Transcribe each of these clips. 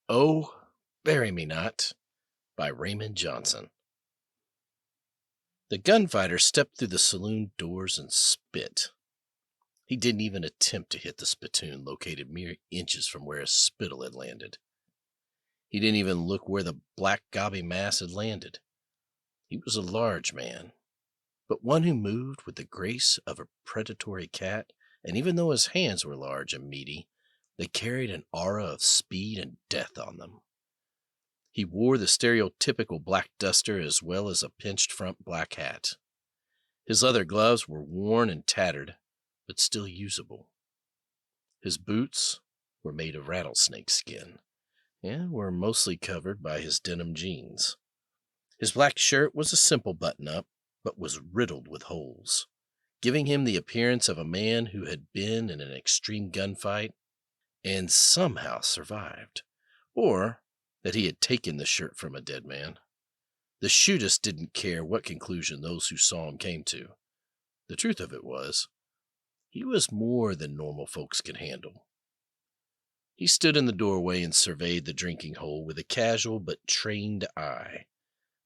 Oh, Bury Me Not by Raymond Johnson. The gunfighter stepped through the saloon doors and spit. He didn't even attempt to hit the spittoon located mere inches from where his spittle had landed. He didn't even look where the black gobby mass had landed. He was a large man, but one who moved with the grace of a predatory cat, and even though his hands were large and meaty, they carried an aura of speed and death on them. He wore the stereotypical black duster as well as a pinched front black hat. His leather gloves were worn and tattered, but still usable. His boots were made of rattlesnake skin and were mostly covered by his denim jeans. His black shirt was a simple button-up, but was riddled with holes, giving him the appearance of a man who had been in an extreme gunfight and somehow survived, or that he had taken the shirt from a dead man. The shootist didn't care what conclusion those who saw him came to. The truth of it was, he was more than normal folks could handle. He stood in the doorway and surveyed the drinking hole with a casual but trained eye.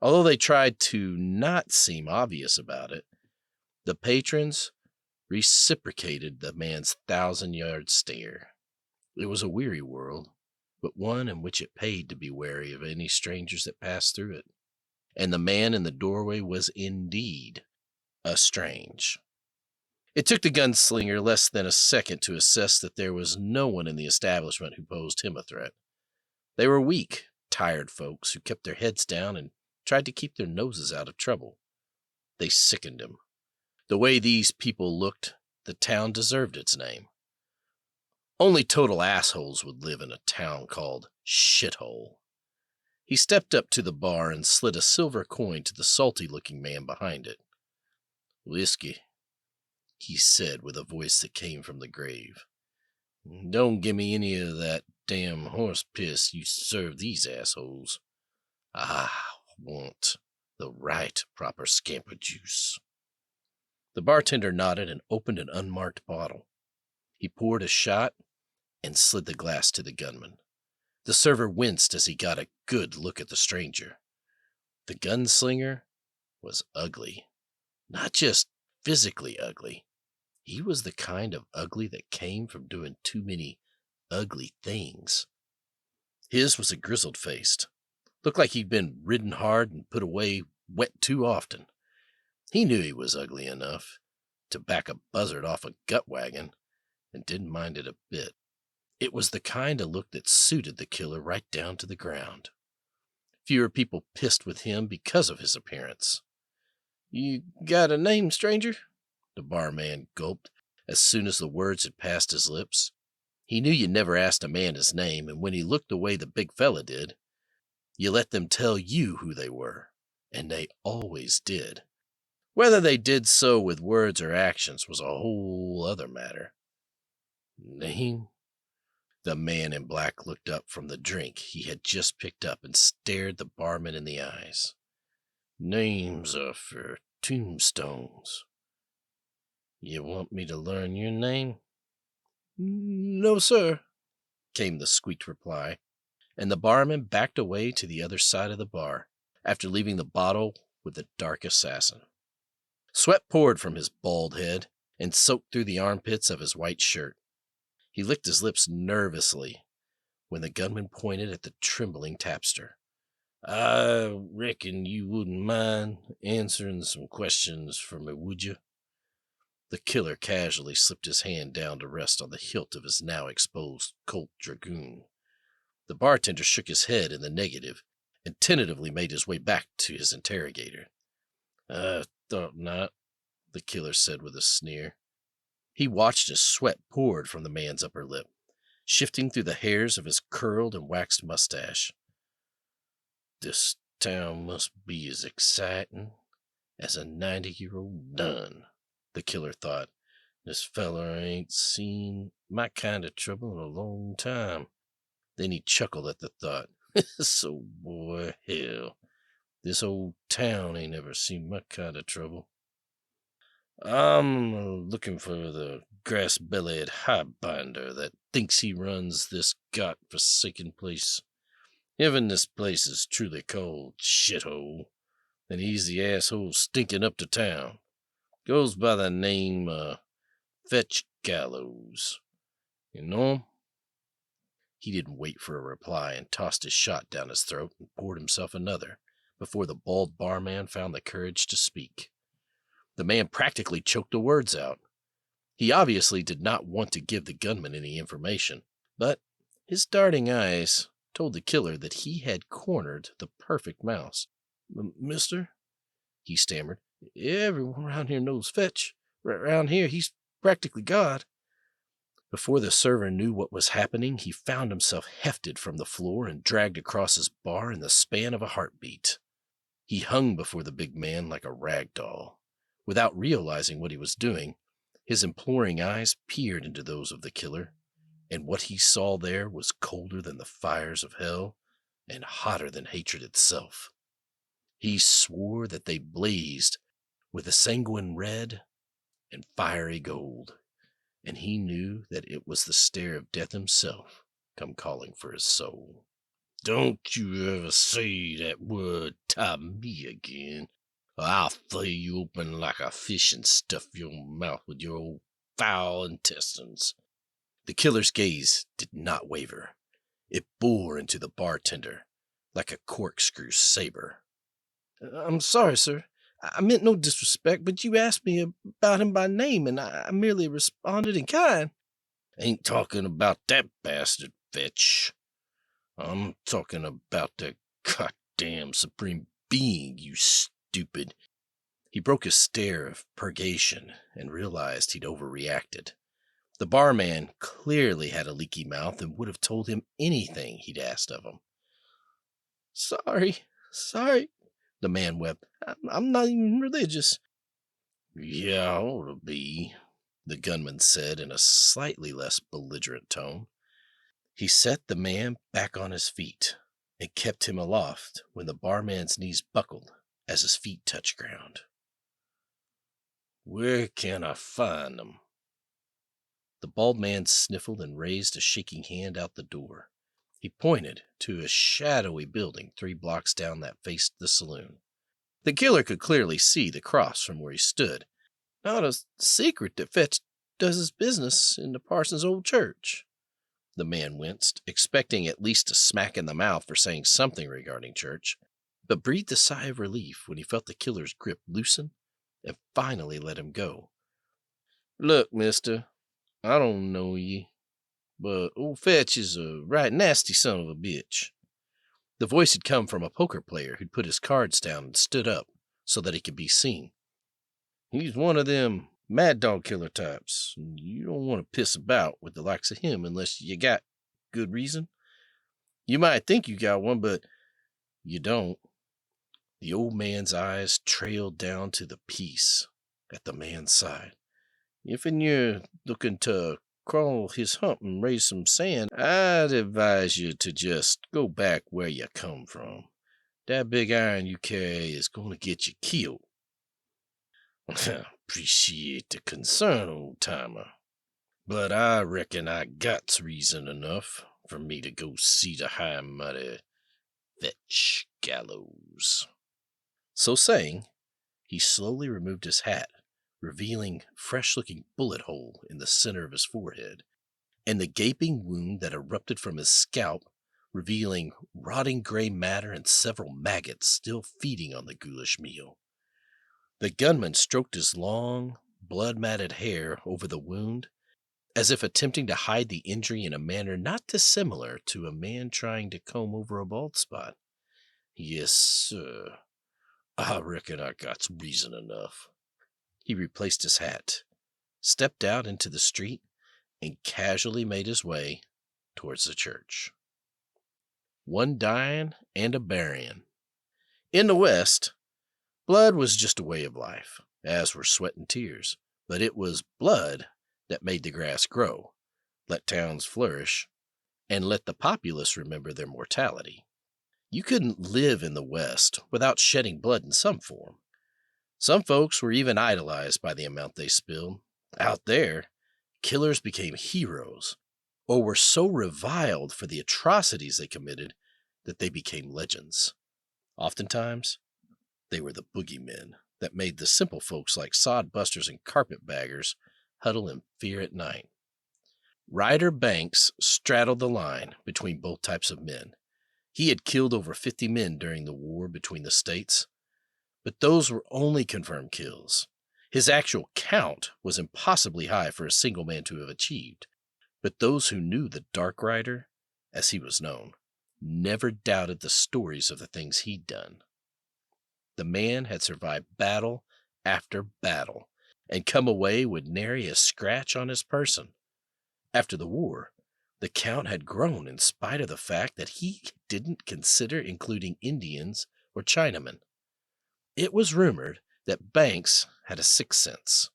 Although they tried to not seem obvious about it, the patrons reciprocated the man's 1,000-yard stare. It was a weary world, but one in which it paid to be wary of any strangers that passed through it. And the man in the doorway was indeed a strange. It took the gunslinger less than a second to assess that there was no one in the establishment who posed him a threat. They were weak, tired folks who kept their heads down and tried to keep their noses out of trouble. They sickened him. The way these people looked, the town deserved its name. Only total assholes would live in a town called Shithole. He stepped up to the bar and slid a silver coin to the salty-looking man behind it. "Whiskey," he said with a voice that came from the grave. "Don't give me any of that damn horse piss you serve these assholes. I want the right proper scamper juice." The bartender nodded and opened an unmarked bottle. He poured a shot and slid the glass to the gunman. The server winced as he got a good look at the stranger. The gunslinger was ugly. Not just physically ugly. He was the kind of ugly that came from doing too many ugly things. His was a grizzled face. Looked like he'd been ridden hard and put away wet too often. He knew he was ugly enough to back a buzzard off a gut wagon and didn't mind it a bit. It was the kind of look that suited the killer right down to the ground. Fewer people pissed with him because of his appearance. "You got a name, stranger?" The barman gulped as soon as the words had passed his lips. He knew you never asked a man his name, and when he looked the way the big fella did, you let them tell you who they were, and they always did. Whether they did so with words or actions was a whole other matter. "Name?" The man in black looked up from the drink he had just picked up and stared the barman in the eyes. "Names are for tombstones. You want me to learn your name?" "No, sir," came the squeaked reply, and the barman backed away to the other side of the bar, after leaving the bottle with the dark assassin. Sweat poured from his bald head and soaked through the armpits of his white shirt. He licked his lips nervously when the gunman pointed at the trembling tapster. "I reckon you wouldn't mind answering some questions for me, would you?" The killer casually slipped his hand down to rest on the hilt of his now exposed Colt Dragoon. The bartender shook his head in the negative and tentatively made his way back to his interrogator. "I thought not," the killer said with a sneer. He watched as sweat poured from the man's upper lip, shifting through the hairs of his curled and waxed mustache. "This town must be as exciting as a 90-year-old nun," the killer thought. "This feller ain't seen my kind of trouble in a long time." Then he chuckled at the thought. "So, boy, hell, this old town ain't ever seen my kind of trouble. I'm looking for the grass-bellied highbinder that thinks he runs this god-forsaken place. Given this place is truly called Shithole, then he's the asshole stinking up to town. Goes by the name, Fetch Gallows. You know him?" He didn't wait for a reply and tossed his shot down his throat and poured himself another before the bald barman found the courage to speak. The man practically choked the words out. He obviously did not want to give the gunman any information, but his darting eyes told the killer that he had cornered the perfect mouse. "Mister," he stammered, "everyone around here knows Fetch. Around here, he's practically God." Before the server knew what was happening, he found himself hefted from the floor and dragged across his bar in the span of a heartbeat. He hung before the big man like a rag doll. Without realizing what he was doing, his imploring eyes peered into those of the killer, and what he saw there was colder than the fires of hell and hotter than hatred itself. He swore that they blazed with a sanguine red and fiery gold, and he knew that it was the stare of death himself come calling for his soul. "Don't you ever say that word to me again, or I'll flay you open like a fish and stuff your mouth with your old foul intestines." The killer's gaze did not waver. It bore into the bartender like a corkscrew saber. "I'm sorry, sir. I meant no disrespect, but you asked me about him by name, and I merely responded in kind." "Ain't talking about that bastard, Fetch. I'm talking about the goddamn supreme being, you stupid." He broke his stare of purgation and realized he'd overreacted. The barman clearly had a leaky mouth and would have told him anything he'd asked of him. Sorry, the man wept. I'm not even religious." "Yeah, I ought to be," the gunman said in a slightly less belligerent tone. He set the man back on his feet and kept him aloft when the barman's knees buckled as his feet touched ground. "Where can I find them?" The bald man sniffled and raised a shaking hand out the door. He pointed to a shadowy building 3 blocks down that faced the saloon. The killer could clearly see the cross from where he stood. "Not a secret that Fetch does his business in the parson's old church." The man winced, expecting at least a smack in the mouth for saying something regarding church, but breathed a sigh of relief when he felt the killer's grip loosen and finally let him go. "Look, mister, I don't know ye, but old Fetch is a right nasty son of a bitch." The voice had come from a poker player who'd put his cards down and stood up so that he could be seen. "He's one of them mad dog killer types. You don't want to piss about with the likes of him unless you got good reason. You might think you got one, but you don't." The old man's eyes trailed down to the piece at the man's side. "If you're looking to crawl his hump and raise some sand, I'd advise you to just go back where you come from. That big iron you carry is going to get you killed." "Appreciate the concern, old timer, but I reckon I got reason enough for me to go see the high and mighty Fetch Gallows." So saying, he slowly removed his hat, revealing fresh-looking bullet hole in the center of his forehead, and the gaping wound that erupted from his scalp, revealing rotting gray matter and several maggots still feeding on the ghoulish meal. The gunman stroked his long, blood-matted hair over the wound, as if attempting to hide the injury in a manner not dissimilar to a man trying to comb over a bald spot. "Yes, sir. I reckon I got reason enough." He replaced his hat, stepped out into the street, and casually made his way towards the church. One dying and a burying. In the West, blood was just a way of life, as were sweat and tears, but it was blood that made the grass grow, let towns flourish, and let the populace remember their mortality. You couldn't live in the West without shedding blood in some form. Some folks were even idolized by the amount they spilled. Out there, killers became heroes, or were so reviled for the atrocities they committed that they became legends. Oftentimes, they were the boogeymen that made the simple folks like sodbusters and carpetbaggers huddle in fear at night. Ryder Banks straddled the line between both types of men. He had killed over 50 men during the war between the states, but those were only confirmed kills. His actual count was impossibly high for a single man to have achieved, but those who knew the Dark Rider, as he was known, never doubted the stories of the things he'd done. The man had survived battle after battle and come away with nary a scratch on his person. After the war, the count had grown in spite of the fact that he didn't consider including Indians or Chinamen. It was rumored that Banks had a sixth sense.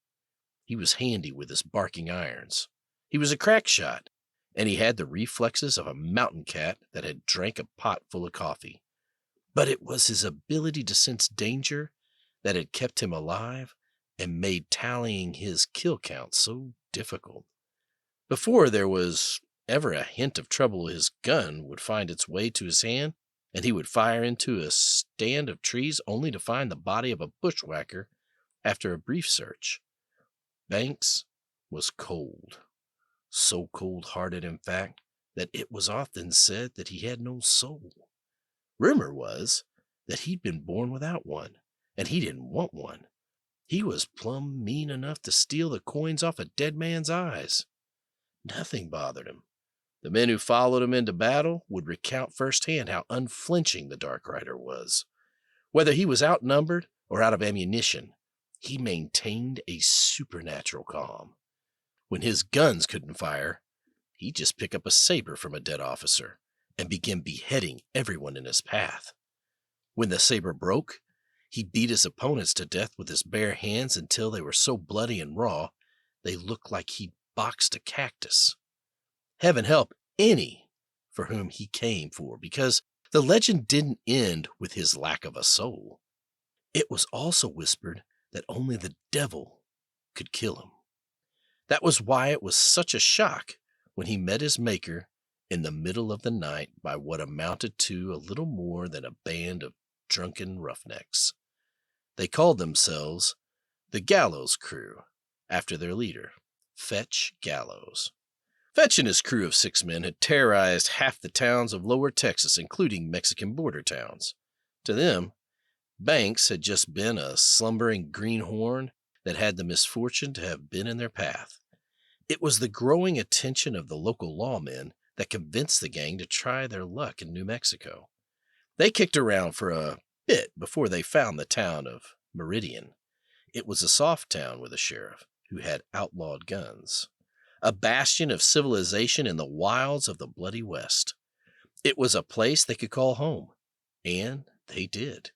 He was handy with his barking irons. He was a crack shot, and he had the reflexes of a mountain cat that had drank a pot full of coffee. But it was his ability to sense danger that had kept him alive and made tallying his kill count so difficult. Before there was ever a hint of trouble, his gun would find its way to his hand, and he would fire into a stand of trees only to find the body of a bushwhacker after a brief search. Banks was cold, so cold-hearted, in fact, that it was often said that he had no soul. Rumor was that he'd been born without one, and he didn't want one. He was plumb mean enough to steal the coins off a dead man's eyes. Nothing bothered him. The men who followed him into battle would recount firsthand how unflinching the Dark Rider was. Whether he was outnumbered or out of ammunition, he maintained a supernatural calm. When his guns couldn't fire, he'd just pick up a saber from a dead officer and begin beheading everyone in his path. When the saber broke, he beat his opponents to death with his bare hands until they were so bloody and raw they looked like he'd boxed a cactus. Heaven help any for whom he came for, because the legend didn't end with his lack of a soul. It was also whispered that only the devil could kill him. That was why it was such a shock when he met his maker in the middle of the night by what amounted to a little more than a band of drunken roughnecks. They called themselves the Gallows Crew, after their leader, Fetch Gallows. Fetch and his crew of 6 men had terrorized half the towns of lower Texas, including Mexican border towns. To them, Banks had just been a slumbering greenhorn that had the misfortune to have been in their path. It was the growing attention of the local lawmen that convinced the gang to try their luck in New Mexico. They kicked around for a bit before they found the town of Meridian. It was a soft town with a sheriff who had outlawed guns, a bastion of civilization in the wilds of the bloody West. It was a place they could call home, and they did.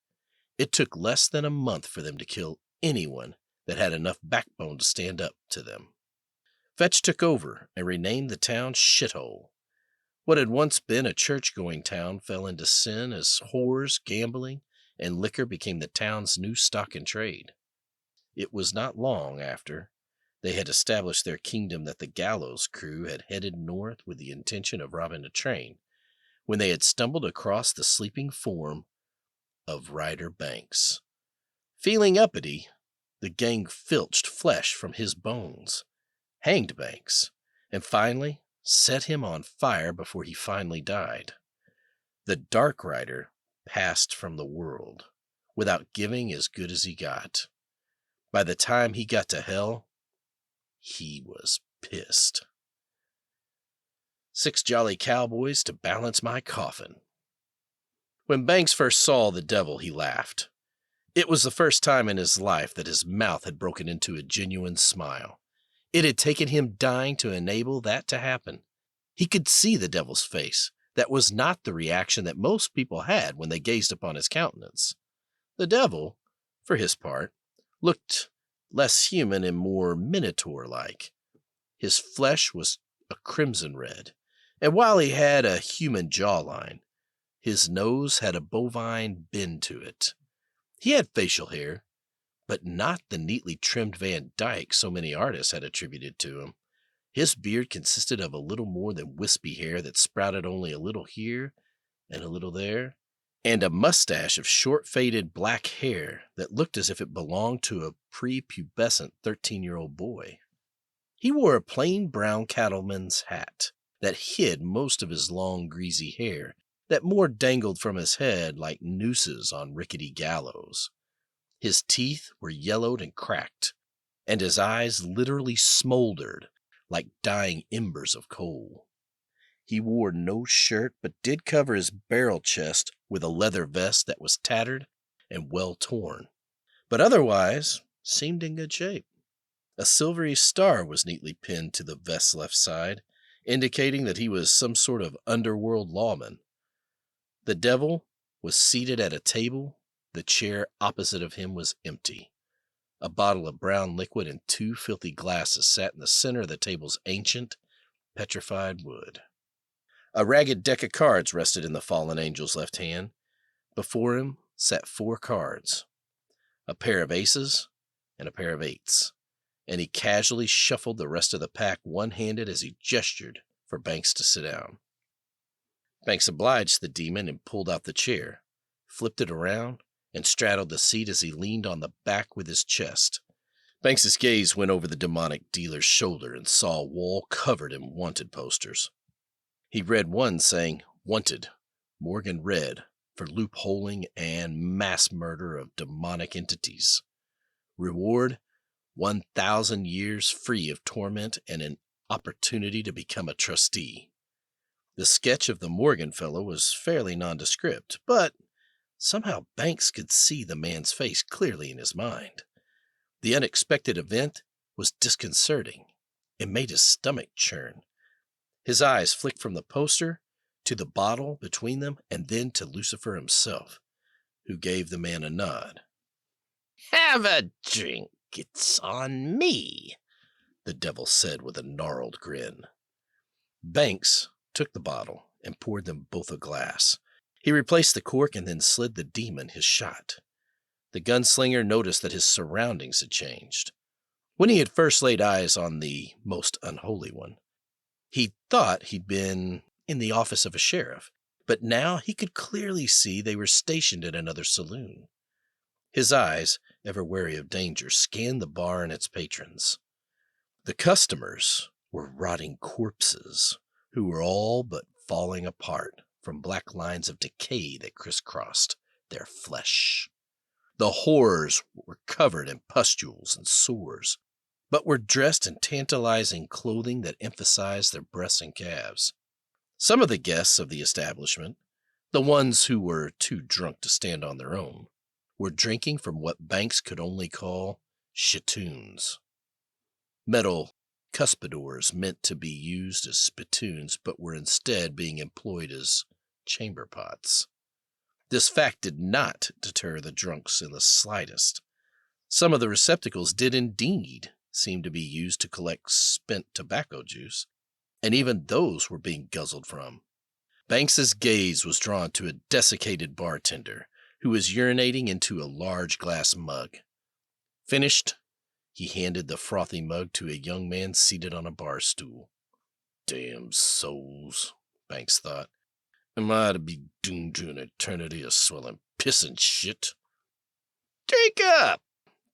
It took less than a month for them to kill anyone that had enough backbone to stand up to them. Fetch took over and renamed the town Shithole. What had once been a church-going town fell into sin as whores, gambling, and liquor became the town's new stock in trade. It was not long after they had established their kingdom that the Gallows Crew had headed north with the intention of robbing a train, when they had stumbled across the sleeping form of Ryder Banks. Feeling uppity, the gang filched flesh from his bones, hanged Banks, and finally set him on fire before he finally died. The Dark Rider passed from the world without giving as good as he got. By the time he got to hell, he was pissed. 6 jolly cowboys to balance my coffin. When Banks first saw the devil, he laughed. It was the first time in his life that his mouth had broken into a genuine smile. It had taken him dying to enable that to happen. He could see the devil's face. That was not the reaction that most people had when they gazed upon his countenance. The devil, for his part, looked less human and more minotaur-like. His flesh was a crimson red, and while he had a human jawline, his nose had a bovine bend to it. He had facial hair, but not the neatly trimmed Van Dyke so many artists had attributed to him. His beard consisted of a little more than wispy hair that sprouted only a little here and a little there, and a mustache of short faded black hair that looked as if it belonged to a prepubescent 13-year-old boy. He wore a plain brown cattleman's hat that hid most of his long greasy hair that more dangled from his head like nooses on rickety gallows. His teeth were yellowed and cracked, and his eyes literally smoldered like dying embers of coal. He wore no shirt, but did cover his barrel chest with a leather vest that was tattered and well torn, but otherwise seemed in good shape. A silvery star was neatly pinned to the vest's left side, indicating that he was some sort of underworld lawman. The devil was seated at a table. The chair opposite of him was empty. A bottle of brown liquid and 2 filthy glasses sat in the center of the table's ancient, petrified wood. A ragged deck of cards rested in the fallen angel's left hand. Before him sat 4 cards, a pair of aces and a pair of eights, and he casually shuffled the rest of the pack one-handed as he gestured for Banks to sit down. Banks obliged the demon and pulled out the chair, flipped it around, and straddled the seat as he leaned on the back with his chest. Banks's gaze went over the demonic dealer's shoulder and saw a wall covered in wanted posters. He read one saying, "Wanted, Morgan Red, for loopholing and mass murder of demonic entities. Reward, 1,000 years free of torment and an opportunity to become a trustee." The sketch of the Morgan fellow was fairly nondescript, but somehow Banks could see the man's face clearly in his mind. The unexpected event was disconcerting. It made his stomach churn. His eyes flicked from the poster to the bottle between them and then to Lucifer himself, who gave the man a nod. "Have a drink, it's on me," the devil said with a gnarled grin. Banks took the bottle and poured them both a glass. He replaced the cork and then slid the demon his shot. The gunslinger noticed that his surroundings had changed. When he had first laid eyes on the most unholy one, he thought he'd been in the office of a sheriff, but now he could clearly see they were stationed at another saloon. His eyes, ever wary of danger, scanned the bar and its patrons. The customers were rotting corpses who were all but falling apart from black lines of decay that crisscrossed their flesh. The horrors were covered in pustules and sores, but were dressed in tantalizing clothing that emphasized their breasts and calves. Some of the guests of the establishment, the ones who were too drunk to stand on their own, were drinking from what Banks could only call spittoons. Metal cuspidors meant to be used as spittoons, but were instead being employed as chamber pots. This fact did not deter the drunks in the slightest. Some of the receptacles did indeed seem to be used to collect spent tobacco juice, and even those were being guzzled from. Banks's gaze was drawn to a desiccated bartender who was urinating into a large glass mug. Finished, he handed the frothy mug to a young man seated on a bar stool. "Damn souls," Banks thought. "Am I to be doomed to an eternity of swelling piss and shit?" "Drink up,"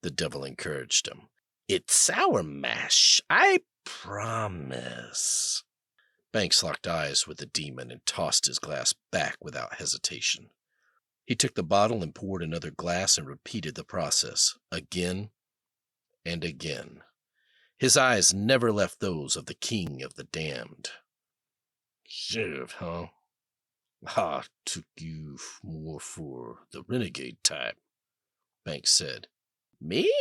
the devil encouraged him. "It's sour mash, I promise." Banks locked eyes with the demon and tossed his glass back without hesitation. He took the bottle and poured another glass and repeated the process again and again. His eyes never left those of the king of the damned. "Sheriff, huh? I took you more for the renegade type," Banks said. "Me?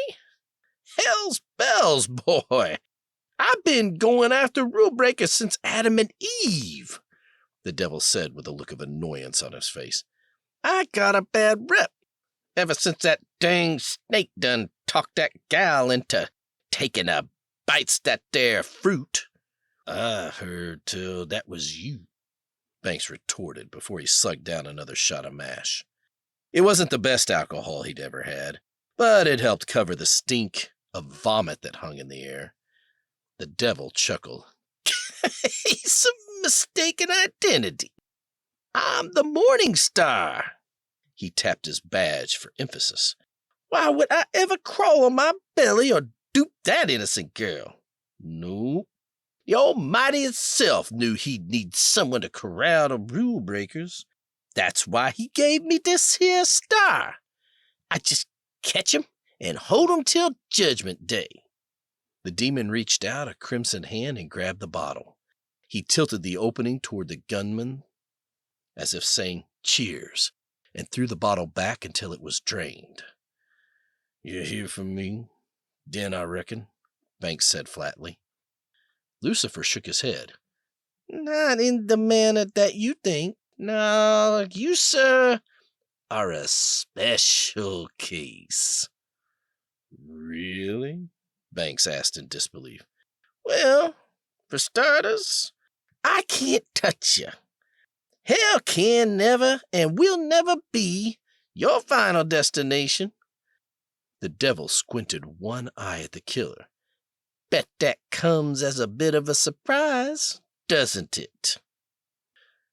Hell's bells, boy! I've been going after rule breakers since Adam and Eve," the devil said with a look of annoyance on his face. "I got a bad rep ever since that dang snake done talked that gal into taking a bites that there fruit." "I heard till that was you," Banks retorted before he sucked down another shot of mash. It wasn't the best alcohol he'd ever had, but it helped cover the stink of vomit that hung in the air. The devil chuckled. "He's a mistaken identity. I'm the Morning Star. He tapped his badge for emphasis. Why would I ever crawl on my belly or dupe that innocent girl? No. The Almighty itself knew he'd need someone to corral the rule breakers. That's why he gave me this here star. I just catch 'em and hold 'em till Judgment Day. The demon reached out a crimson hand and grabbed the bottle. He tilted the opening toward the gunman as if saying, "Cheers," and threw the bottle back until it was drained. "You hear from me? Then, I reckon," Banks said flatly. Lucifer shook his head. "Not in the manner that you think. No, you, sir, are a special case." "Really?" Banks asked in disbelief. "Well, for starters, I can't touch you. Hell can never and will never be your final destination." The devil squinted one eye at the killer. "Bet that comes as a bit of a surprise, doesn't it?"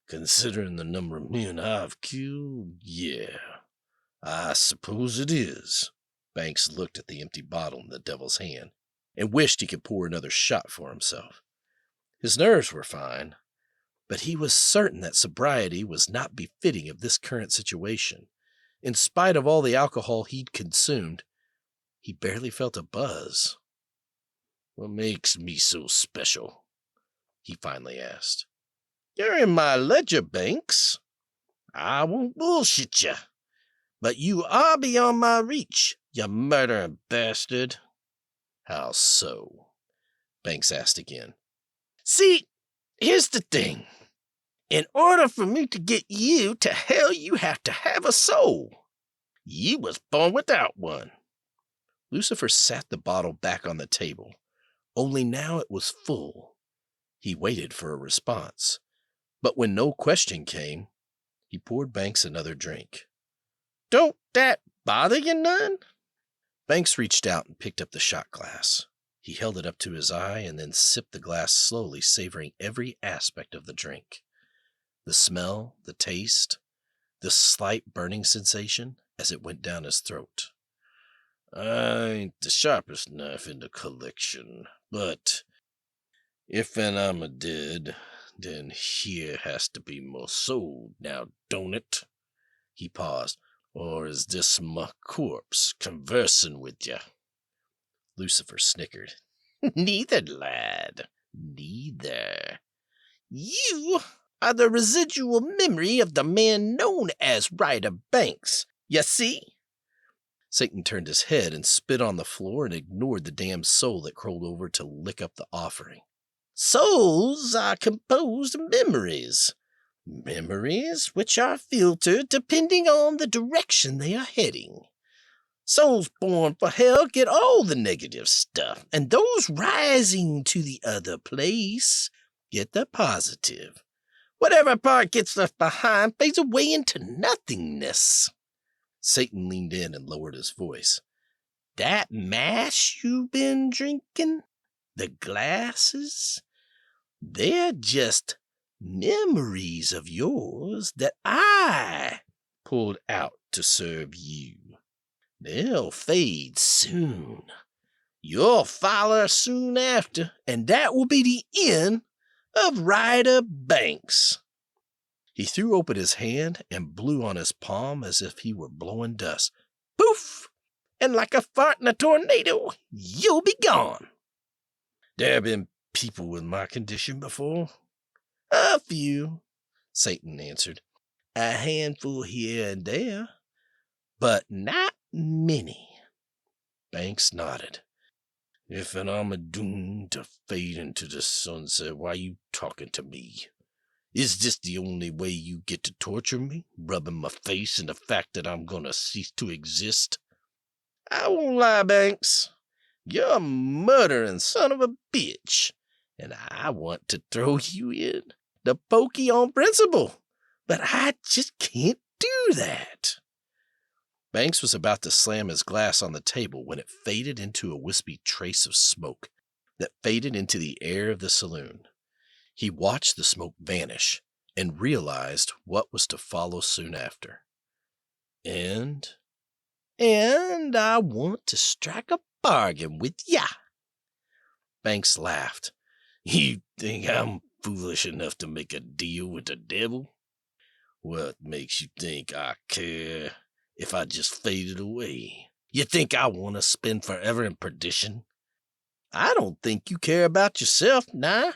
"Considering the number of men I've killed, yeah, I suppose it is." Banks looked at the empty bottle in the devil's hand and wished he could pour another shot for himself. His nerves were fine, but he was certain that sobriety was not befitting of this current situation. In spite of all the alcohol he'd consumed, he barely felt a buzz. "What makes me so special?" he finally asked. "You're in my ledger, Banks. I won't bullshit you, but you are beyond my reach, you murdering bastard." "How so?" Banks asked again. "See, here's the thing. In order for me to get you to hell, you have to have a soul. You was born without one." Lucifer sat the bottle back on the table, only now it was full. He waited for a response, but when no question came, he poured Banks another drink. "Don't that bother you none?" Banks reached out and picked up the shot glass. He held it up to his eye and then sipped the glass slowly, savoring every aspect of the drink. The smell, the taste, the slight burning sensation as it went down his throat. "I ain't the sharpest knife in the collection, but if I'm a dead, then here has to be more soul now, don't it?" He paused. "Or is this my corpse conversing with you?" Lucifer snickered. "Neither, lad, neither. You are the residual memory of the man known as Ryder Banks, you see?" Satan turned his head and spit on the floor and ignored the damned soul that crawled over to lick up the offering. "Souls are composed of memories. Memories which are filtered depending on the direction they are heading. Souls born for hell get all the negative stuff, and those rising to the other place get the positive. Whatever part gets left behind fades away into nothingness." Satan leaned in and lowered his voice. "That mash you've been drinking, the glasses, they're just memories of yours that I pulled out to serve you. They'll fade soon. You'll follow soon after, and that will be the end of Ryder Banks." He threw open his hand and blew on his palm as if he were blowing dust. Poof! And like a fart in a tornado, you'll be gone. "There have been people with my condition before?" "A few," Satan answered. "A handful here and there, but not many." Banks nodded. "If I'm doomed to fade into the sunset, why you talking to me? Is this the only way you get to torture me, rubbing my face in the fact that I'm gonna cease to exist?" "I won't lie, Banks. You're a murdering son of a bitch, and I want to throw you in the pokey on principle, but I just can't do that." Banks was about to slam his glass on the table when it faded into a wispy trace of smoke that faded into the air of the saloon. He watched the smoke vanish and realized what was to follow soon after. And I want to strike a bargain with ya. Banks laughed. You think I'm foolish enough to make a deal with the devil? What makes you think I care if I just faded away? You think I want to spend forever in perdition? I don't think you care about yourself, nah.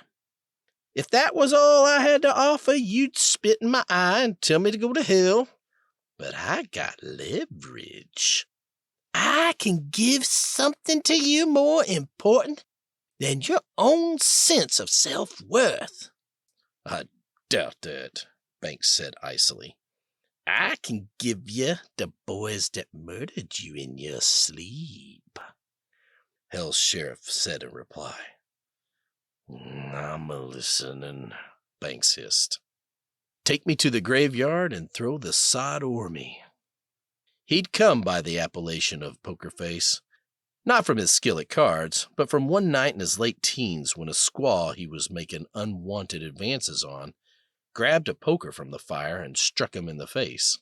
If that was all I had to offer, you'd spit in my eye and tell me to go to hell. But I got leverage. I can give something to you more important than your own sense of self-worth. I doubt that, Banks said icily. I can give you the boys that murdered you in your sleep, Hell's sheriff said in reply. I'm a-listening, Banks hissed. Take me to the graveyard and throw the sod o'er me. He'd come by the appellation of Poker Face, not from his skill at cards, but from one night in his late teens when a squaw he was making unwanted advances on grabbed a poker from the fire and struck him in the face.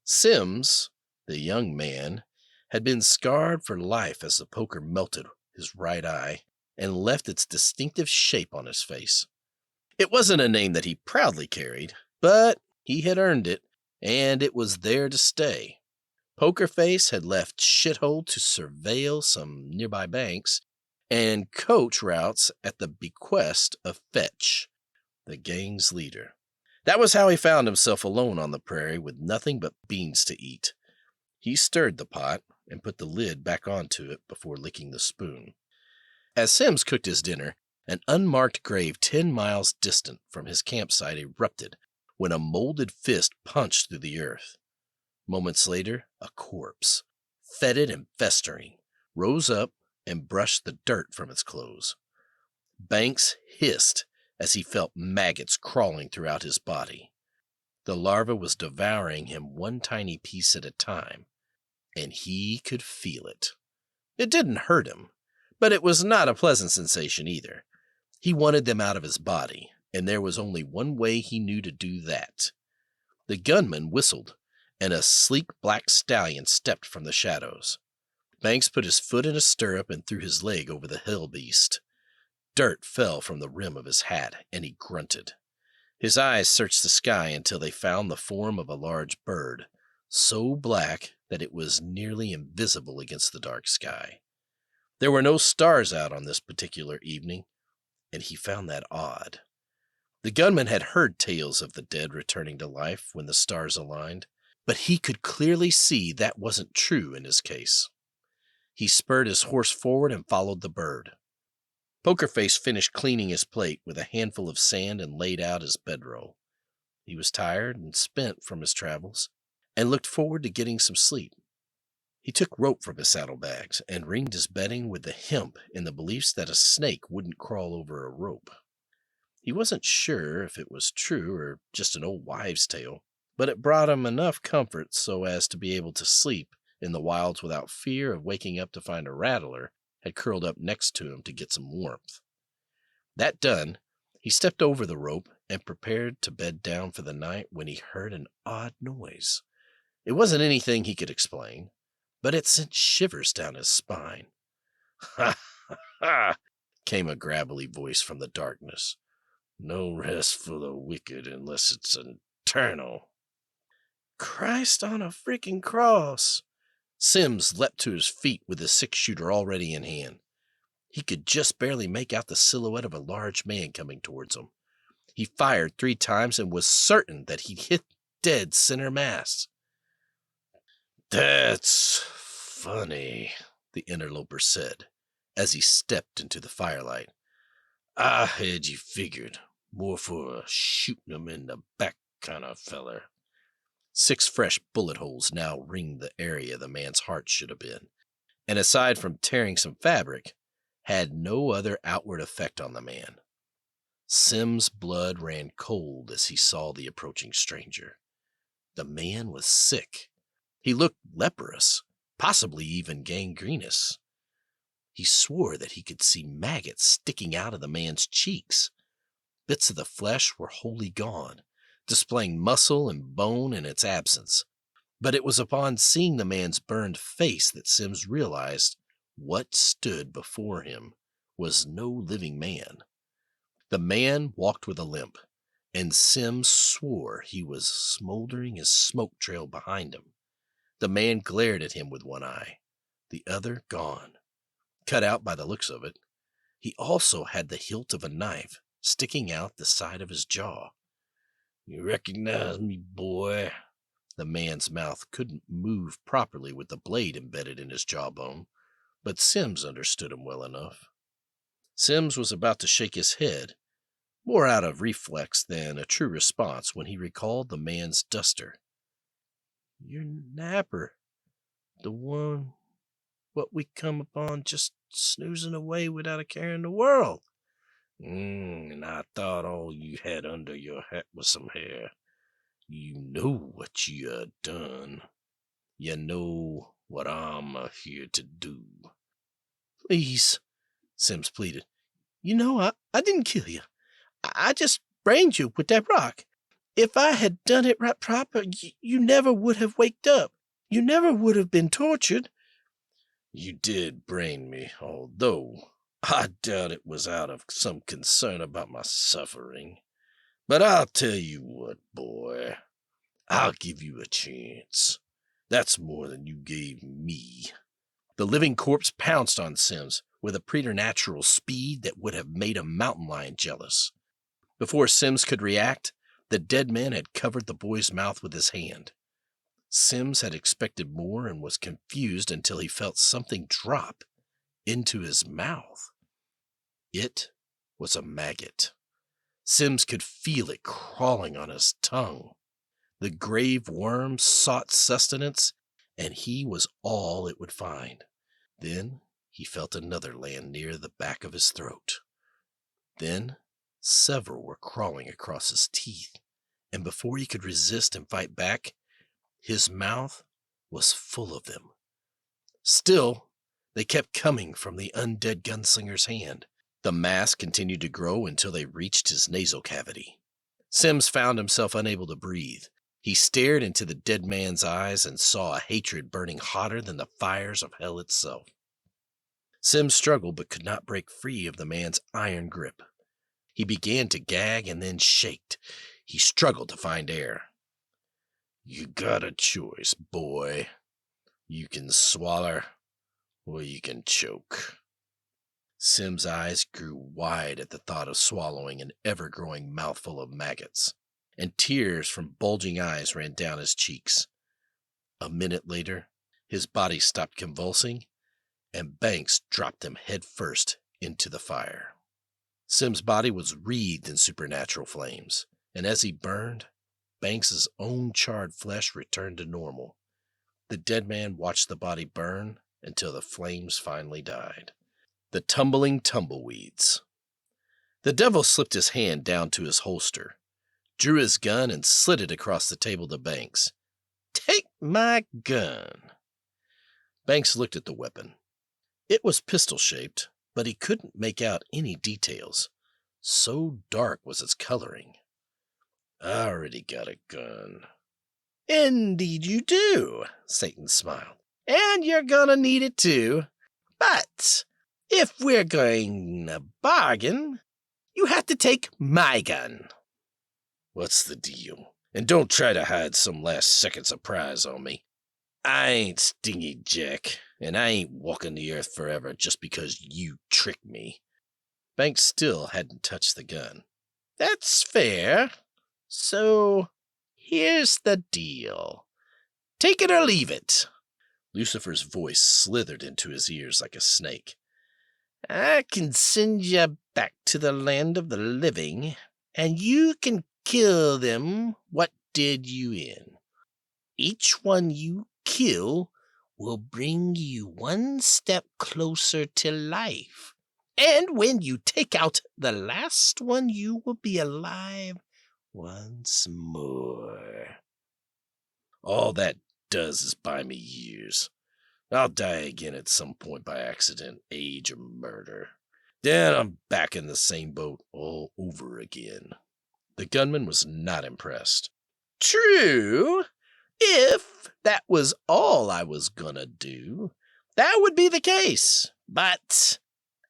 Sims, the young man, had been scarred for life as the poker melted his right eye and left its distinctive shape on his face. It wasn't a name that he proudly carried, but he had earned it, and it was there to stay. Poker Face had left Shithole to surveil some nearby banks and coach routes at the bequest of Fetch, the gang's leader. That was how he found himself alone on the prairie with nothing but beans to eat. He stirred the pot and put the lid back onto it before licking the spoon. As Sims cooked his dinner, an unmarked grave 10 miles distant from his campsite erupted when a molded fist punched through the earth. Moments later, a corpse, fetid and festering, rose up and brushed the dirt from its clothes. Banks hissed as he felt maggots crawling throughout his body. The larva was devouring him one tiny piece at a time, and he could feel it. It didn't hurt him, but it was not a pleasant sensation either. He wanted them out of his body, and there was only one way he knew to do that. The gunman whistled, and a sleek black stallion stepped from the shadows. Banks put his foot in a stirrup and threw his leg over the hill beast. Dirt fell from the rim of his hat, and he grunted. His eyes searched the sky until they found the form of a large bird, so black that it was nearly invisible against the dark sky. There were no stars out on this particular evening, and he found that odd. The gunman had heard tales of the dead returning to life when the stars aligned, but he could clearly see that wasn't true in his case. He spurred his horse forward and followed the bird. Poker Face finished cleaning his plate with a handful of sand and laid out his bedroll. He was tired and spent from his travels and looked forward to getting some sleep. He took rope from his saddlebags and ringed his bedding with the hemp in the beliefs that a snake wouldn't crawl over a rope. He wasn't sure if it was true or just an old wives' tale, but it brought him enough comfort so as to be able to sleep in the wilds without fear of waking up to find a rattler had curled up next to him to get some warmth. That done, he stepped over the rope and prepared to bed down for the night when he heard an odd noise. It wasn't anything he could explain, but it sent shivers down his spine. Ha ha ha, came a gravelly voice from the darkness. No rest for the wicked unless it's eternal. Christ on a freaking cross! Sims leapt to his feet with his 6-shooter already in hand. He could just barely make out the silhouette of a large man coming towards him. He fired 3 times and was certain that he'd hit dead center mass. That's funny, the interloper said, as he stepped into the firelight. I had you figured, more for a shooting 'em in the back kind of feller. 6 fresh bullet holes now ringed the area the man's heart should have been, and aside from tearing some fabric, had no other outward effect on the man. Sim's blood ran cold as he saw the approaching stranger. The man was sick. He looked leprous, possibly even gangrenous. He swore that he could see maggots sticking out of the man's cheeks. Bits of the flesh were wholly gone, displaying muscle and bone in its absence. But it was upon seeing the man's burned face that Sims realized what stood before him was no living man. The man walked with a limp, and Sims swore he was smoldering his smoke trail behind him. The man glared at him with one eye, the other gone, cut out by the looks of it. He also had the hilt of a knife sticking out the side of his jaw. "You recognize me, boy?" The man's mouth couldn't move properly with the blade embedded in his jawbone, but Sims understood him well enough. Sims was about to shake his head, more out of reflex than a true response, when he recalled the man's duster. "You're Napper, the one what we come upon just snoozing away without a care in the world. And I thought all you had under your hat was some hair. You know what you done. You know what I'm here to do." "Please," Sims pleaded. "You know I didn't kill you. I just brained you with that rock. If I had done it right proper, you never would have waked up. You never would have been tortured." "You did brain me, although I doubt it was out of some concern about my suffering. But I'll tell you what, boy. I'll give you a chance. That's more than you gave me." The living corpse pounced on Sims with a preternatural speed that would have made a mountain lion jealous. Before Sims could react, the dead man had covered the boy's mouth with his hand. Sims had expected more and was confused until he felt something drop into his mouth. It was a maggot. Sims could feel it crawling on his tongue. The grave worm sought sustenance, and he was all it would find. Then he felt another land near the back of his throat. Then several were crawling across his teeth, and before he could resist and fight back, his mouth was full of them. Still, they kept coming from the undead gunslinger's hand. The mass continued to grow until they reached his nasal cavity. Sims found himself unable to breathe. He stared into the dead man's eyes and saw a hatred burning hotter than the fires of hell itself. Sims struggled but could not break free of the man's iron grip. He began to gag and then shaked. He struggled to find air. "You got a choice, boy. You can swaller, or you can choke." Sim's eyes grew wide at the thought of swallowing an ever-growing mouthful of maggots, and tears from bulging eyes ran down his cheeks. A minute later, his body stopped convulsing, and Banks dropped him headfirst into the fire. Sim's body was wreathed in supernatural flames, and as he burned, Banks's own charred flesh returned to normal. The dead man watched the body burn until the flames finally died. The tumbling tumbleweeds. The devil slipped his hand down to his holster, drew his gun, and slid it across the table to Banks. "Take my gun." Banks looked at the weapon. It was pistol-shaped, but he couldn't make out any details. So dark was its coloring. "I already got a gun." "Indeed you do," Satan smiled. "And you're gonna need it too. But if we're going to bargain, you have to take my gun." "What's the deal? And don't try to hide some last-second surprise on me. I ain't Stingy Jack, and I ain't walking the earth forever just because you tricked me." Banks still hadn't touched the gun. "That's fair. So here's the deal. Take it or leave it." Lucifer's voice slithered into his ears like a snake. "I can send you back to the land of the living, and you can kill them what did you in. Each one you kill will bring you one step closer to life. And when you take out the last one, you will be alive once more." "All that does is buy me years. I'll die again at some point by accident, age, or murder. Then I'm back in the same boat all over again." The gunman was not impressed. True. If that was all I was gonna do, that would be the case. But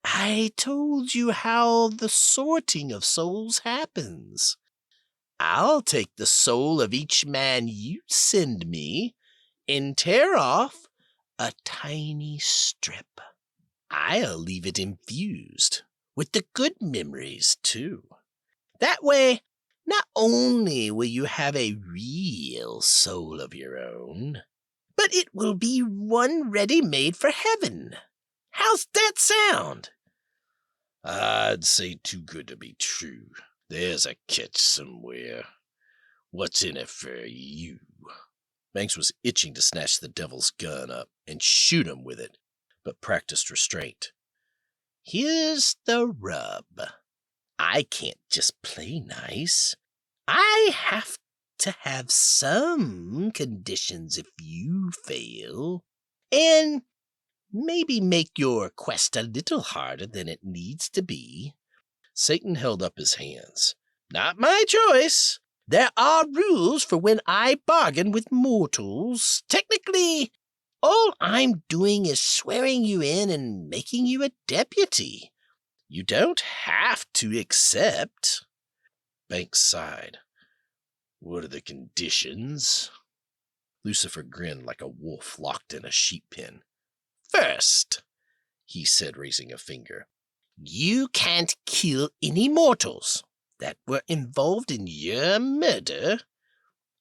I told you how the sorting of souls happens. I'll take the soul of each man you send me and tear off a tiny strip. I'll leave it infused with the good memories, too. That way, not only will you have a real soul of your own, but it will be one ready-made for heaven. How's that sound? I'd say too good to be true. There's a catch somewhere. What's in it for you? Banks was itching to snatch the devil's gun up and shoot him with it, but practiced restraint. Here's the rub. I can't just play nice. I have to have some conditions if you fail, and maybe make your quest a little harder than it needs to be. Satan held up his hands. Not my choice. There are rules for when I bargain with mortals. Technically, all I'm doing is swearing you in and making you a deputy. You don't have to accept. Banks sighed. What are the conditions? Lucifer grinned like a wolf locked in a sheep pen. First, he said, raising a finger, you can't kill any mortals that were involved in your murder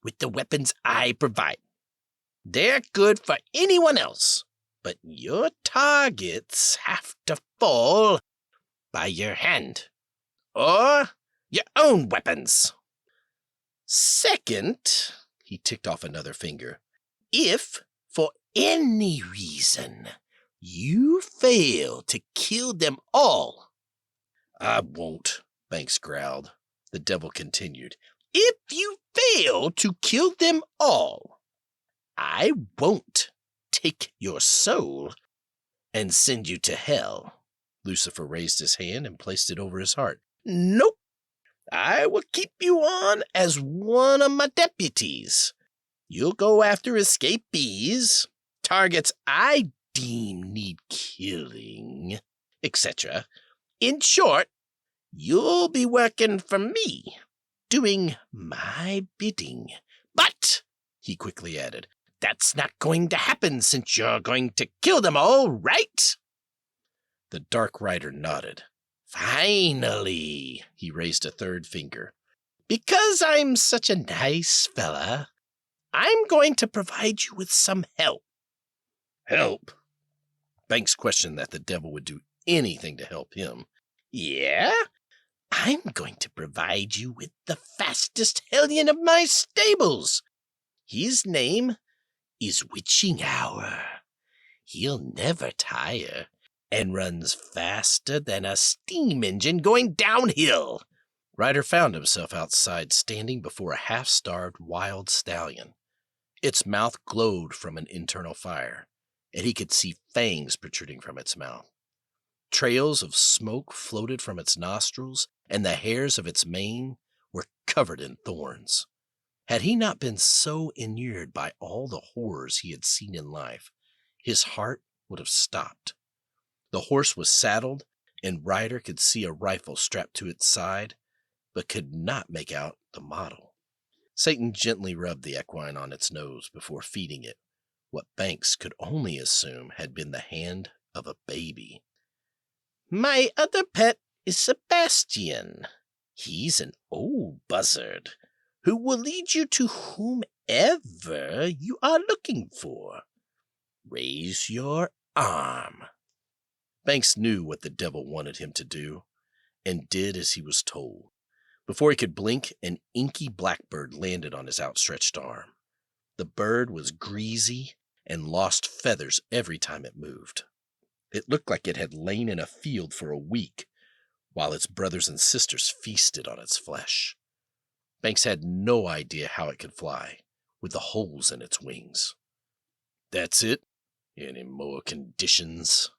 with the weapons I provide. They're good for anyone else, but your targets have to fall by your hand, or your own weapons. Second, he ticked off another finger, if, for any reason, you fail to kill them all. I won't, Banks growled. The devil continued, if you fail to kill them all, I won't take your soul and send you to hell. Lucifer raised his hand and placed it over his heart. Nope. I will keep you on as one of my deputies. You'll go after escapees, targets I deem need killing, etc. In short, you'll be working for me, doing my bidding. But, he quickly added, that's not going to happen since you're going to kill them all, right? The Dark Rider nodded. Finally, he raised a third finger. Because I'm such a nice fella, I'm going to provide you with some help. Help? Banks questioned that the devil would do anything to help him. Yeah? I'm going to provide you with the fastest hellion of my stables. His name is Witching Hour. He'll never tire and runs faster than a steam engine going downhill. Ryder found himself outside standing before a half-starved wild stallion. Its mouth glowed from an internal fire, and he could see fangs protruding from its mouth. Trails of smoke floated from its nostrils, and the hairs of its mane were covered in thorns. Had he not been so inured by all the horrors he had seen in life, his heart would have stopped. The horse was saddled, and Ryder could see a rifle strapped to its side, but could not make out the model. Satan gently rubbed the equine on its nose before feeding it what Banks could only assume had been the hand of a baby. My other pet is Sebastian. He's an old buzzard who will lead you to whomever you are looking for. Raise your arm. Banks knew what the devil wanted him to do, and did as he was told. Before he could blink, an inky blackbird landed on his outstretched arm. The bird was greasy and lost feathers every time it moved. It looked like it had lain in a field for a week, while its brothers and sisters feasted on its flesh. Banks had no idea how it could fly, with the holes in its wings. That's it? Any more conditions?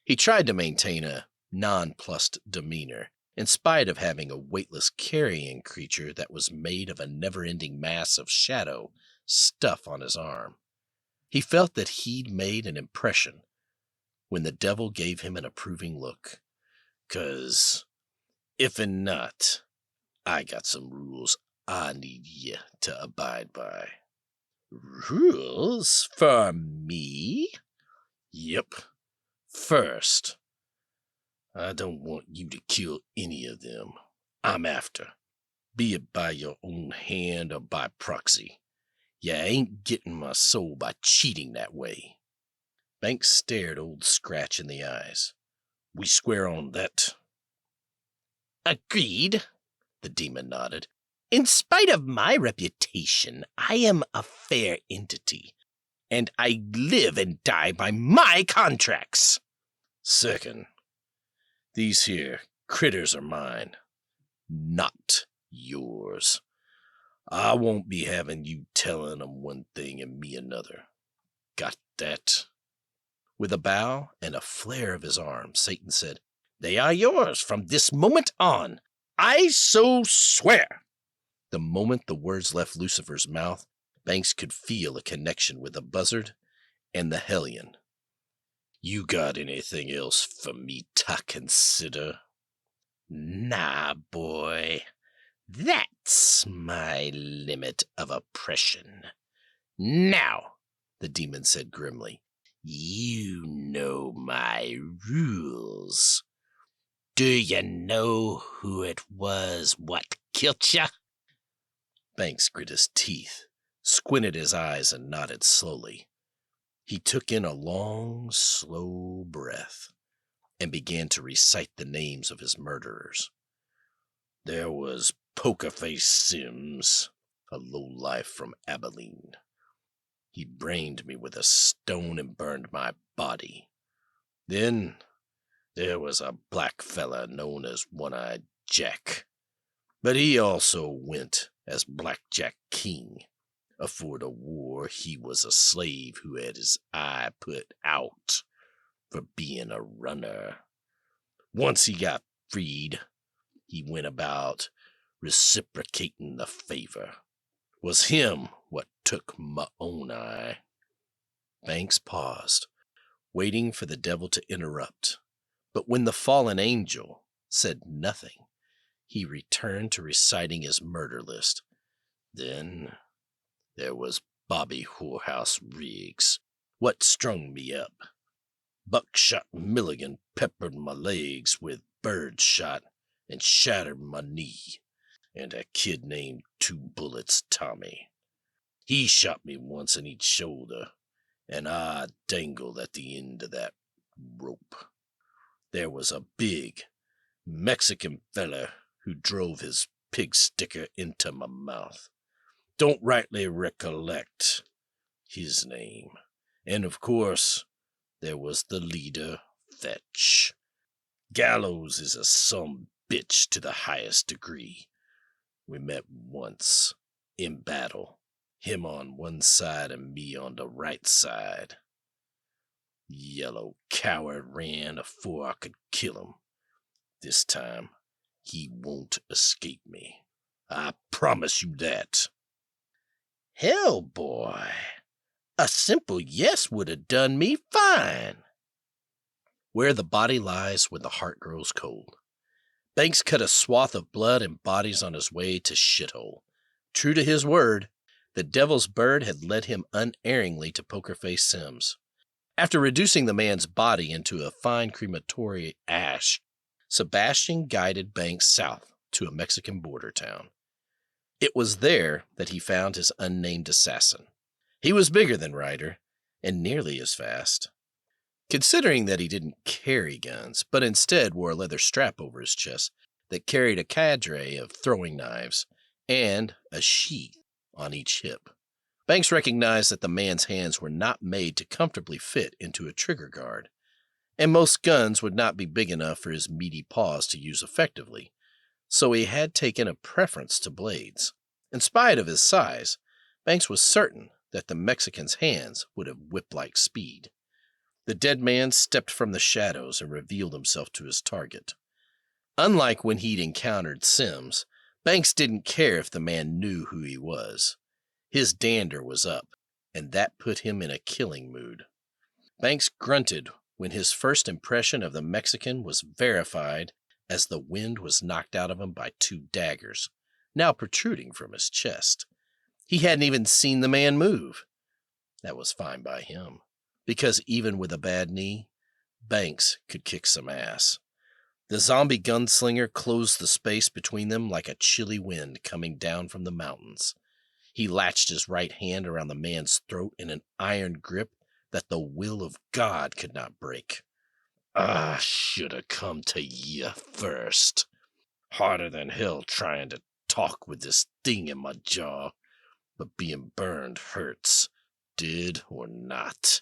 He tried to maintain a nonplussed demeanor, in spite of having a weightless carrying creature that was made of a never-ending mass of shadow stuff on his arm. He felt that he'd made an impression when the devil gave him an approving look. 'Cause if and not, I got some rules I need you to abide by. Rules for me? Yep. First, I don't want you to kill any of them I'm after, be it by your own hand or by proxy. You ain't getting my soul by cheating that way. Banks stared old Scratch in the eyes. We square on that? Agreed, the demon nodded. In spite of my reputation, I am a fair entity, and I live and die by my contracts. Second, these here critters are mine, not yours. I won't be having you telling them one thing and me another. Got that? With a bow and a flare of his arm, Satan said, They are yours from this moment on. I so swear. The moment the words left Lucifer's mouth, Banks could feel a connection with the buzzard and the hellion. You got anything else for me to consider? Nah, boy. That's my limit of oppression. Now, the demon said grimly, you know my rules. Do you know who it was what killed ya? Banks grit his teeth, squinted his eyes, and nodded slowly. He took in a long, slow breath and began to recite the names of his murderers. There was Pokerface Sims, a lowlife from Abilene. He brained me with a stone and burned my body. Then there was a black fella known as One-Eyed Jack, but he also went as Blackjack King. Afore the war, he was a slave who had his eye put out for being a runner. Once he got freed, he went about reciprocating the favor. Was him what took my own eye. Banks paused, waiting for the devil to interrupt. But when the fallen angel said nothing, he returned to reciting his murder list. Then there was Bobby Whorehouse Riggs, what strung me up. Buckshot Milligan peppered my legs with bird shot and shattered my knee. And a kid named Two Bullets Tommy. He shot me once in each shoulder, and I dangled at the end of that rope. There was a big Mexican feller who drove his pig sticker into my mouth. Don't rightly recollect his name. And of course, there was the leader, Fetch. Gallows is a some bitch to the highest degree. We met once, in battle, him on one side and me on the right side. Yellow coward ran afore I could kill him. This time, he won't escape me. I promise you that. Hell, boy, a simple yes would have done me fine. Where the body lies when the heart grows cold. Banks cut a swath of blood and bodies on his way to shithole. True to his word, the devil's bird had led him unerringly to Pokerface Sims. After reducing the man's body into a fine crematory ash, Sebastian guided Banks south to a Mexican border town. It was there that he found his unnamed assassin. He was bigger than Ryder, and nearly as fast. Considering that he didn't carry guns, but instead wore a leather strap over his chest that carried a cadre of throwing knives and a sheath on each hip. Banks recognized that the man's hands were not made to comfortably fit into a trigger guard, and most guns would not be big enough for his meaty paws to use effectively, so he had taken a preference to blades. In spite of his size, Banks was certain that the Mexican's hands would have whip-like speed. The dead man stepped from the shadows and revealed himself to his target. Unlike when he'd encountered Sims, Banks didn't care if the man knew who he was. His dander was up, and that put him in a killing mood. Banks grunted when his first impression of the Mexican was verified as the wind was knocked out of him by 2 daggers, now protruding from his chest. He hadn't even seen the man move. That was fine by him, because even with a bad knee, Banks could kick some ass. The zombie gunslinger closed the space between them like a chilly wind coming down from the mountains. He latched his right hand around the man's throat in an iron grip that the will of God could not break. I should have come to ye first. Harder than hell trying to talk with this thing in my jaw, but being burned hurts, did or not.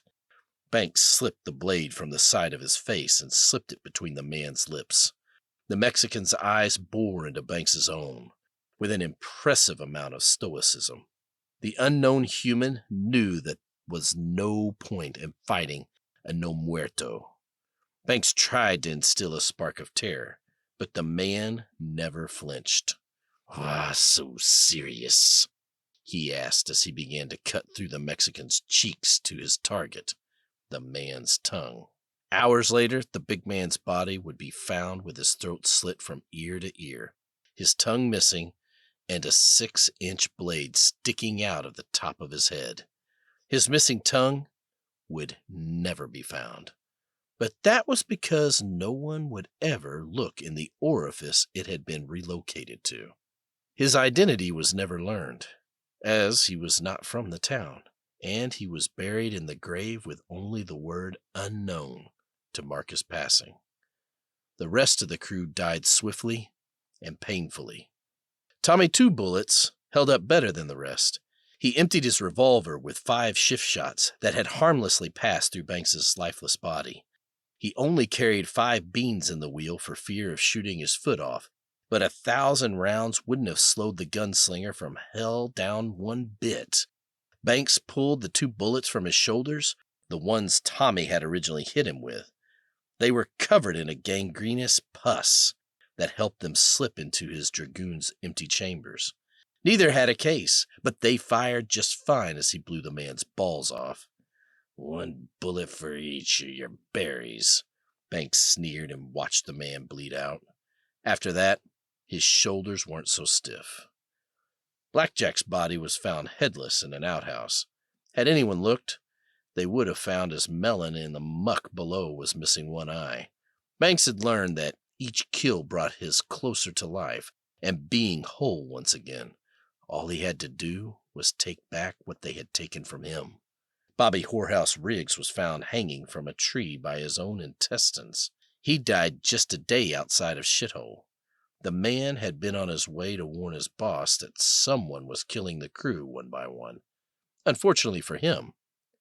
Banks slipped the blade from the side of his face and slipped it between the man's lips. The Mexican's eyes bore into Banks's own, with an impressive amount of stoicism. The unknown human knew that was no point in fighting a no muerto. Banks tried to instill a spark of terror, but the man never flinched. Why so serious? He asked as he began to cut through the Mexican's cheeks to his target, the man's tongue. Hours later, the big man's body would be found with his throat slit from ear to ear, his tongue missing, and a 6-inch blade sticking out of the top of his head. His missing tongue would never be found. But that was because no one would ever look in the orifice it had been relocated to. His identity was never learned, as he was not from the town, and he was buried in the grave with only the word unknown to mark his passing. The rest of the crew died swiftly and painfully. Tommy Two Bullets held up better than the rest. He emptied his revolver with 5 shift shots that had harmlessly passed through Banks's lifeless body. He only carried 5 beans in the wheel for fear of shooting his foot off, but 1,000 rounds wouldn't have slowed the gunslinger from hell down one bit. Banks pulled the 2 bullets from his shoulders, the ones Tommy had originally hit him with. They were covered in a gangrenous pus that helped them slip into his dragoon's empty chambers. Neither had a case, but they fired just fine as he blew the man's balls off. 1 bullet for each of your berries, Banks sneered and watched the man bleed out. After that, his shoulders weren't so stiff. Blackjack's body was found headless in an outhouse. Had anyone looked, they would have found his melon in the muck below was missing 1 eye. Banks had learned that each kill brought his closer to life and being whole once again. All he had to do was take back what they had taken from him. Bobby Whorehouse Riggs was found hanging from a tree by his own intestines. He died just a day outside of Shithole. The man had been on his way to warn his boss that someone was killing the crew one by one. Unfortunately for him,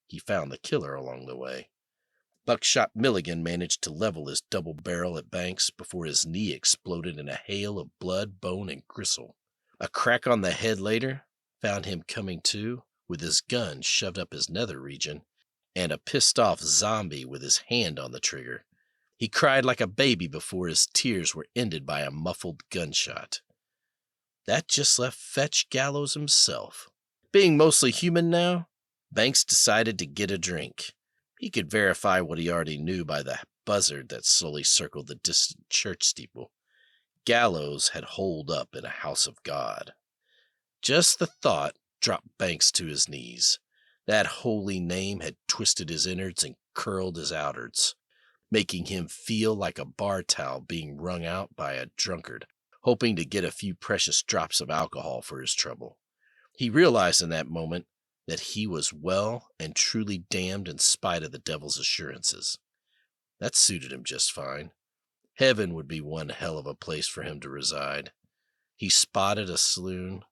he found the killer along the way. Buckshot Milligan managed to level his double barrel at Banks before his knee exploded in a hail of blood, bone, and gristle. A crack on the head later found him coming to, with his gun shoved up his nether region, and a pissed-off zombie with his hand on the trigger. He cried like a baby before his tears were ended by a muffled gunshot. That just left Fetch Gallows himself. Being mostly human now, Banks decided to get a drink. He could verify what he already knew by the buzzard that slowly circled the distant church steeple. Gallows had holed up in a house of God. Just the thought dropped Banks to his knees. That holy name had twisted his innards and curled his outards, making him feel like a bar towel being wrung out by a drunkard, hoping to get a few precious drops of alcohol for his trouble. He realized in that moment that he was well and truly damned in spite of the devil's assurances. That suited him just fine. Heaven would be one hell of a place for him to reside. He spotted a saloon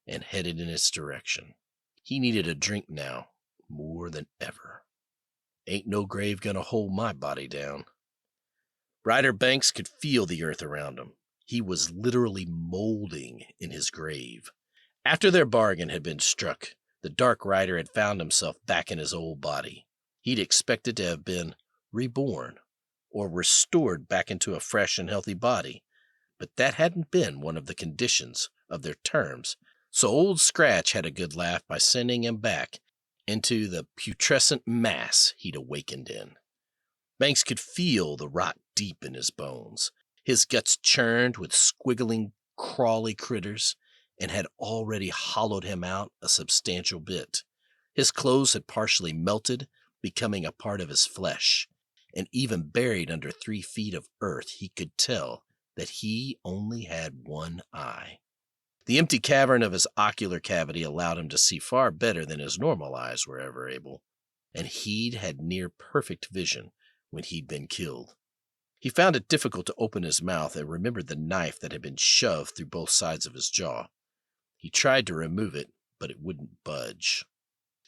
and headed in its direction. He needed a drink now, more than ever. Ain't no grave gonna hold my body down. Ryder Banks could feel the earth around him. He was literally molding in his grave. After their bargain had been struck, the Dark Rider had found himself back in his old body. He'd expected to have been reborn, or restored back into a fresh and healthy body. but that hadn't been one of the conditions of their terms, so Old Scratch had a good laugh by sending him back into the putrescent mass he'd awakened in. Banks could feel the rot deep in his bones. His guts churned with squiggling, crawly critters and had already hollowed him out a substantial bit. His clothes had partially melted, becoming a part of his flesh, and even buried under 3 feet of earth he could tell that he only had one eye. The empty cavern of his ocular cavity allowed him to see far better than his normal eyes were ever able, and he'd had near perfect vision when he'd been killed. He found it difficult to open his mouth and remembered the knife that had been shoved through both sides of his jaw. He tried to remove it, but it wouldn't budge.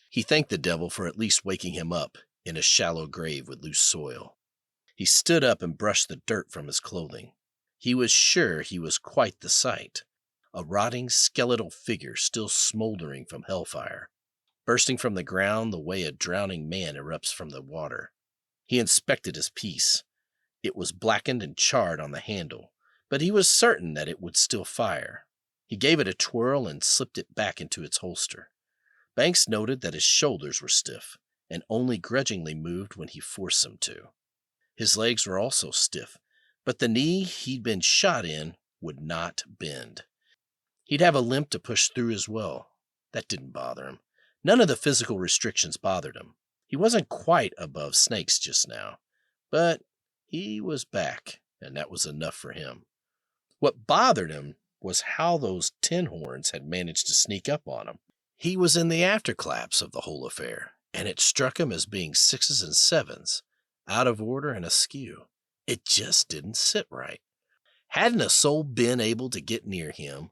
He thanked the devil for at least waking him up in a shallow grave with loose soil. He stood up and brushed the dirt from his clothing. He was sure he was quite the sight, a rotting skeletal figure still smoldering from hellfire, bursting from the ground the way a drowning man erupts from the water. He inspected his piece. It was blackened and charred on the handle, but he was certain that it would still fire. He gave it a twirl and slipped it back into its holster. Banks noted that his shoulders were stiff and only grudgingly moved when he forced them to. His legs were also stiff, but the knee he'd been shot in would not bend. He'd have a limp to push through as well. That didn't bother him. None of the physical restrictions bothered him. He wasn't quite above snakes just now, but he was back, and that was enough for him. What bothered him was how those tin horns had managed to sneak up on him. He was in the afterclaps of the whole affair, and it struck him as being 6s and 7s, out of order and askew. It just didn't sit right. Hadn't a soul been able to get near him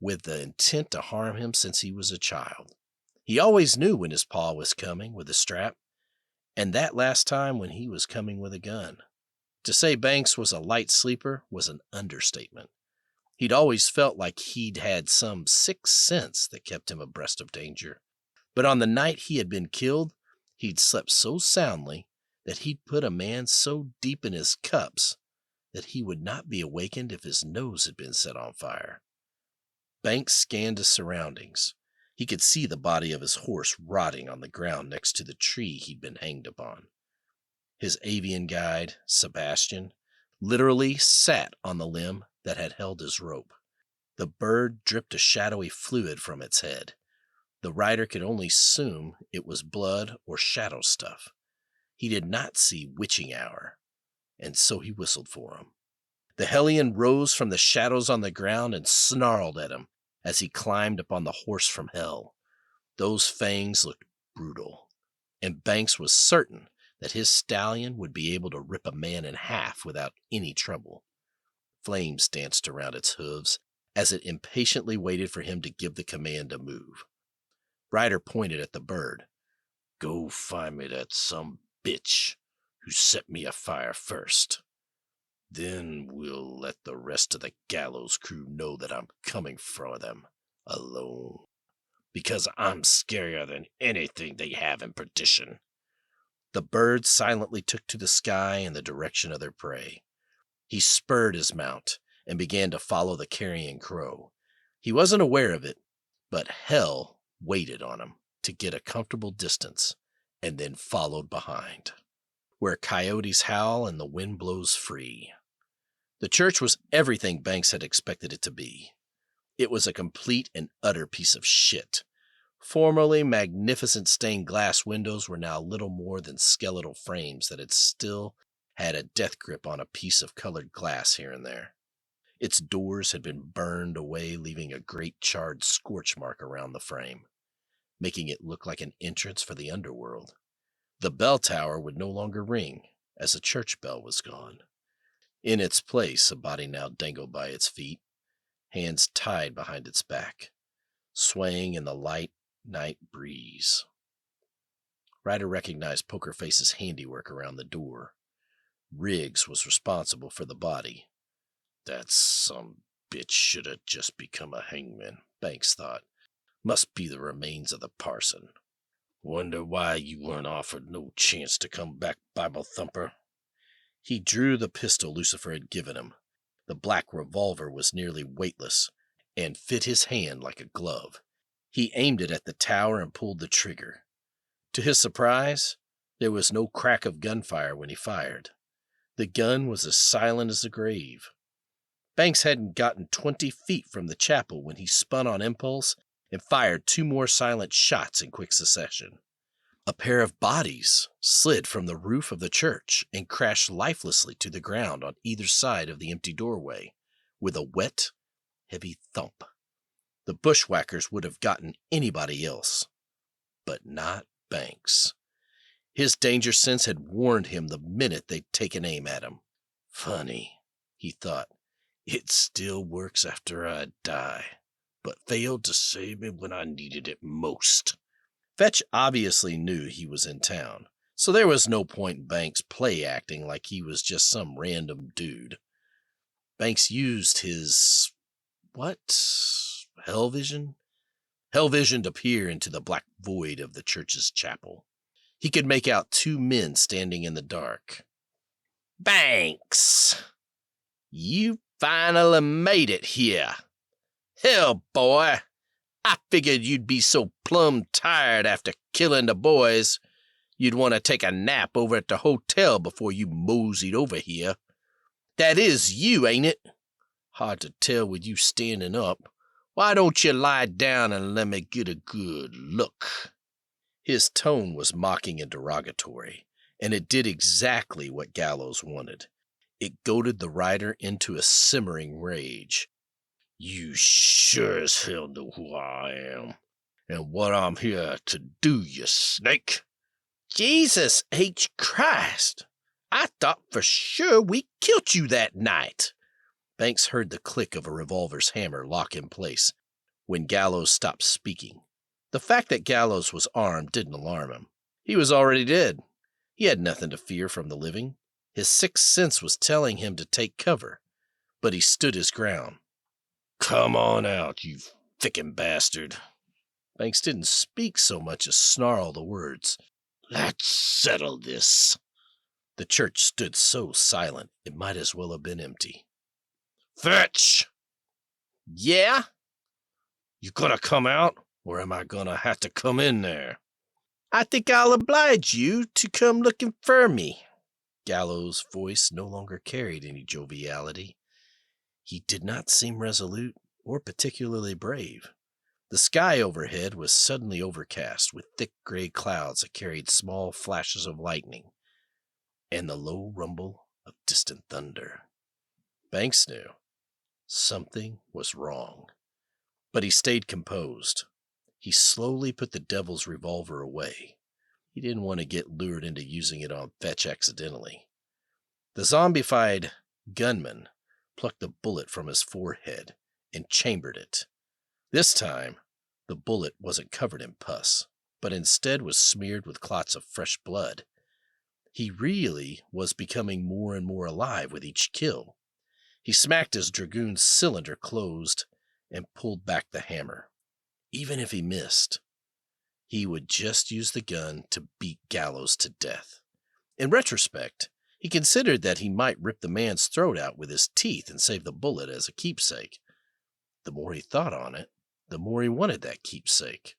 with the intent to harm him since he was a child? He always knew when his paw was coming with a strap, and that last time when he was coming with a gun. To say Banks was a light sleeper was an understatement. He'd always felt like he'd had some sixth sense that kept him abreast of danger. But on the night he had been killed, he'd slept so soundly that he'd put a man so deep in his cups that he would not be awakened if his nose had been set on fire. Banks scanned his surroundings. He could see the body of his horse rotting on the ground next to the tree he'd been hanged upon. His avian guide, Sebastian, literally sat on the limb that had held his rope. The bird dripped a shadowy fluid from its head. The rider could only assume it was blood or shadow stuff. He did not see witching hour, and so he whistled for him. The hellion rose from the shadows on the ground and snarled at him as he climbed upon the horse from hell. Those fangs looked brutal, and Banks was certain that his stallion would be able to rip a man in half without any trouble. Flames danced around its hooves as it impatiently waited for him to give the command to move. Ryder pointed at the bird. "Go find me that some bitch who set me afire first. Then we'll let the rest of the gallows crew know that I'm coming for them alone, because I'm scarier than anything they have in perdition." The bird silently took to the sky in the direction of their prey. He spurred his mount and began to follow the carrion crow. He wasn't aware of it, but hell waited on him to get a comfortable distance and then followed behind, where coyotes howl and the wind blows free. The church was everything Banks had expected it to be. It was a complete and utter piece of shit. Formerly magnificent stained glass windows were now little more than skeletal frames that had still had a death grip on a piece of colored glass here and there. Its doors had been burned away, leaving a great charred scorch mark around the frame, making it look like an entrance for the underworld. The bell tower would no longer ring, as the church bell was gone. In its place, a body now dangled by its feet, hands tied behind its back, swaying in the light night breeze. Ryder recognized Poker Face's handiwork around the door. Riggs was responsible for the body. That some bitch should have just become a hangman, Banks thought. Must be the remains of the parson. Wonder why you weren't offered no chance to come back, Bible thumper. He drew the pistol Lucifer had given him, The black revolver was nearly weightless and fit his hand like a glove. He aimed it at the tower and pulled the trigger. To his surprise, there was no crack of gunfire when he fired. The gun was as silent as the grave. Banks hadn't gotten 20 feet from the chapel when he spun on impulse and fired 2 more silent shots in quick succession. A pair of bodies slid from the roof of the church and crashed lifelessly to the ground on either side of the empty doorway, with a wet, heavy thump. The bushwhackers would have gotten anybody else, but not Banks. His danger sense had warned him the minute they'd taken aim at him. Funny, he thought. It still works after I die, but failed to save me when I needed it most. Fetch obviously knew he was in town, so there was no point in Banks play acting like he was just some random dude. Banks used his... Hell vision? Hell vision to peer into the black void of the church's chapel. He could make out 2 men standing in the dark. Banks! You finally made it here. Hell, boy! I figured you'd be so plumb tired after killing the boys, you'd want to take a nap over at the hotel before you moseyed over here. That is you, ain't it? Hard to tell with you standing up. Why don't you lie down and let me get a good look? His tone was mocking and derogatory, and it did exactly what Gallows wanted. It goaded the rider into a simmering rage. You sure as hell know who I am, and what I'm here to do, you snake. Jesus H. Christ! I thought for sure we killed you that night. Banks heard the click of a revolver's hammer lock in place when Gallows stopped speaking. The fact that Gallows was armed didn't alarm him. He was already dead. He had nothing to fear from the living. His sixth sense was telling him to take cover, but he stood his ground. Come on out, you fickin' bastard. Banks didn't speak so much as snarl the words. Let's settle this. The church stood so silent it might as well have been empty. Fetch! Yeah? You gonna come out, or am I gonna have to come in there? I think I'll oblige you to come looking for me. Gallows' voice no longer carried any joviality. He did not seem resolute or particularly brave. The sky overhead was suddenly overcast with thick gray clouds that carried small flashes of lightning and the low rumble of distant thunder. Banks knew something was wrong, but he stayed composed. He slowly put the devil's revolver away. He didn't want to get lured into using it on Fetch accidentally. The zombified gunman plucked the bullet from his forehead and chambered it. This time, the bullet wasn't covered in pus, but instead was smeared with clots of fresh blood. He really was becoming more and more alive with each kill. He smacked his dragoon's cylinder closed and pulled back the hammer. Even if he missed, he would just use the gun to beat Gallows to death. In retrospect, he considered that he might rip the man's throat out with his teeth and save the bullet as a keepsake. The more he thought on it, the more he wanted that keepsake.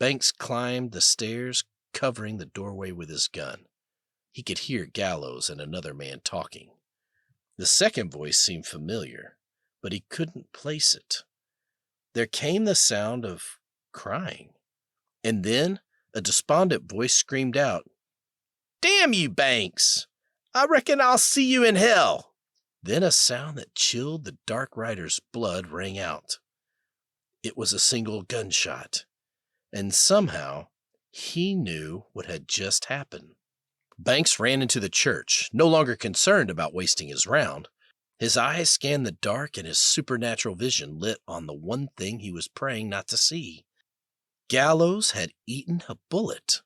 Banks climbed the stairs, covering the doorway with his gun. He could hear Gallows and another man talking. The second voice seemed familiar, but he couldn't place it. There came the sound of crying, and then a despondent voice screamed out, Damn you, Banks! I reckon I'll see you in hell! Then a sound that chilled the Dark Rider's blood rang out. It was a single gunshot, and somehow he knew what had just happened. Banks ran into the church, no longer concerned about wasting his round. His eyes scanned the dark, and his supernatural vision lit on the one thing he was praying not to see. Gallows had eaten a bullet.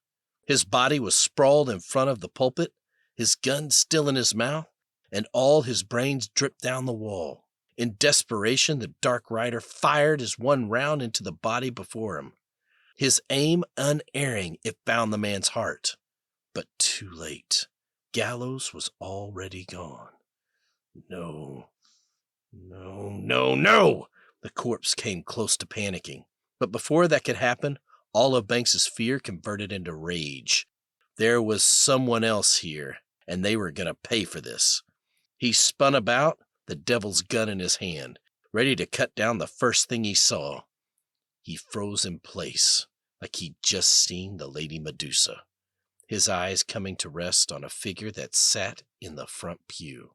His body was sprawled in front of the pulpit, his gun still in his mouth, and all his brains dripped down the wall. In desperation, the Dark Rider fired his one round into the body before him. His aim unerring, it found the man's heart. But too late. Gallows was already gone. No, No, no, no! The corpse came close to panicking. But before that could happen, all of Banks's fear converted into rage. There was someone else here, and they were going to pay for this. He spun about, the devil's gun in his hand, ready to cut down the first thing he saw. He froze in place, like he'd just seen the Lady Medusa, his eyes coming to rest on a figure that sat in the front pew.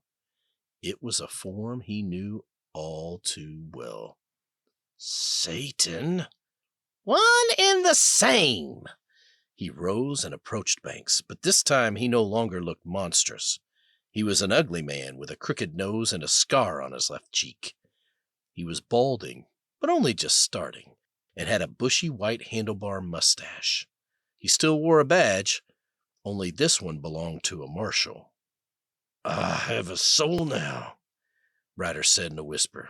It was a form he knew all too well. Satan? One and the same! He rose and approached Banks, but this time he no longer looked monstrous. He was an ugly man with a crooked nose and a scar on his left cheek. He was balding, but only just starting, and had a bushy white handlebar mustache. He still wore a badge, only this one belonged to a marshal. I have a soul now, Ryder said in a whisper.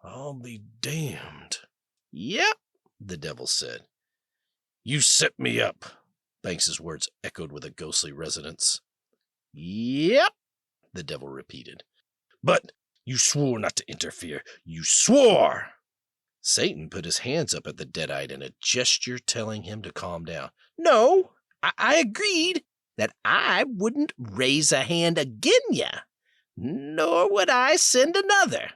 I'll be damned. Yep, the devil said. You set me up, Banks's words echoed with a ghostly resonance. Yep, the devil repeated. But you swore not to interfere. You swore! Satan put his hands up at the deadite in a gesture telling him to calm down. No, I agreed that I wouldn't raise a hand agin ya, nor would I send another.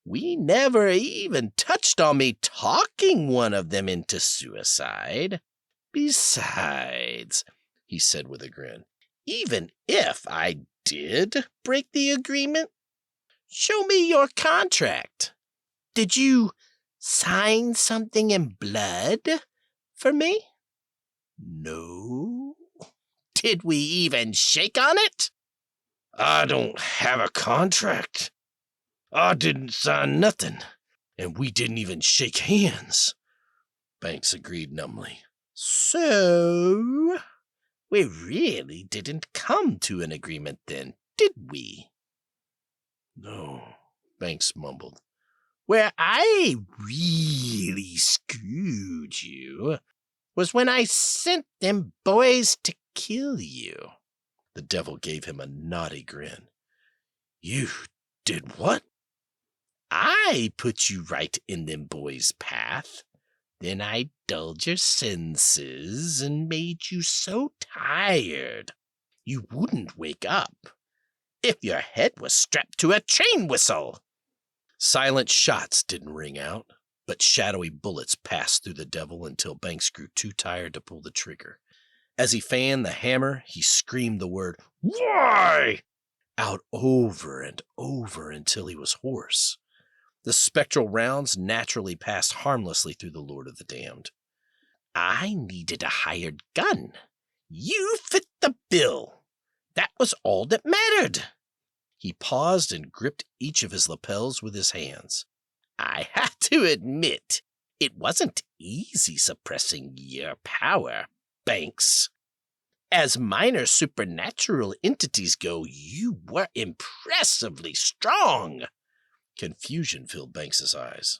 We never even touched on me talking one of them into suicide. Besides, he said with a grin, even if I did break the agreement, show me your contract. Did you sign something in blood for me? No. Did we even shake on it? I don't have a contract. I didn't sign nothing, and we didn't even shake hands, Banks agreed numbly. So, we really didn't come to an agreement then, did we? No, Banks mumbled. Where I really screwed you was when I sent them boys to kill you. The devil gave him a naughty grin. You did what? I put you right in them boys' path. Then I dulled your senses and made you so tired you wouldn't wake up if your head was strapped to a train whistle. Silent shots didn't ring out, but shadowy bullets passed through the devil until Banks grew too tired to pull the trigger. As he fanned the hammer, he screamed the word, "Why?" out over and over until he was hoarse. The spectral rounds naturally passed harmlessly through the Lord of the Damned. I needed a hired gun. You fit the bill. That was all that mattered. He paused and gripped each of his lapels with his hands. I have to admit, it wasn't easy suppressing your power, Banks. As minor supernatural entities go, you were impressively strong. Confusion filled Banks's eyes.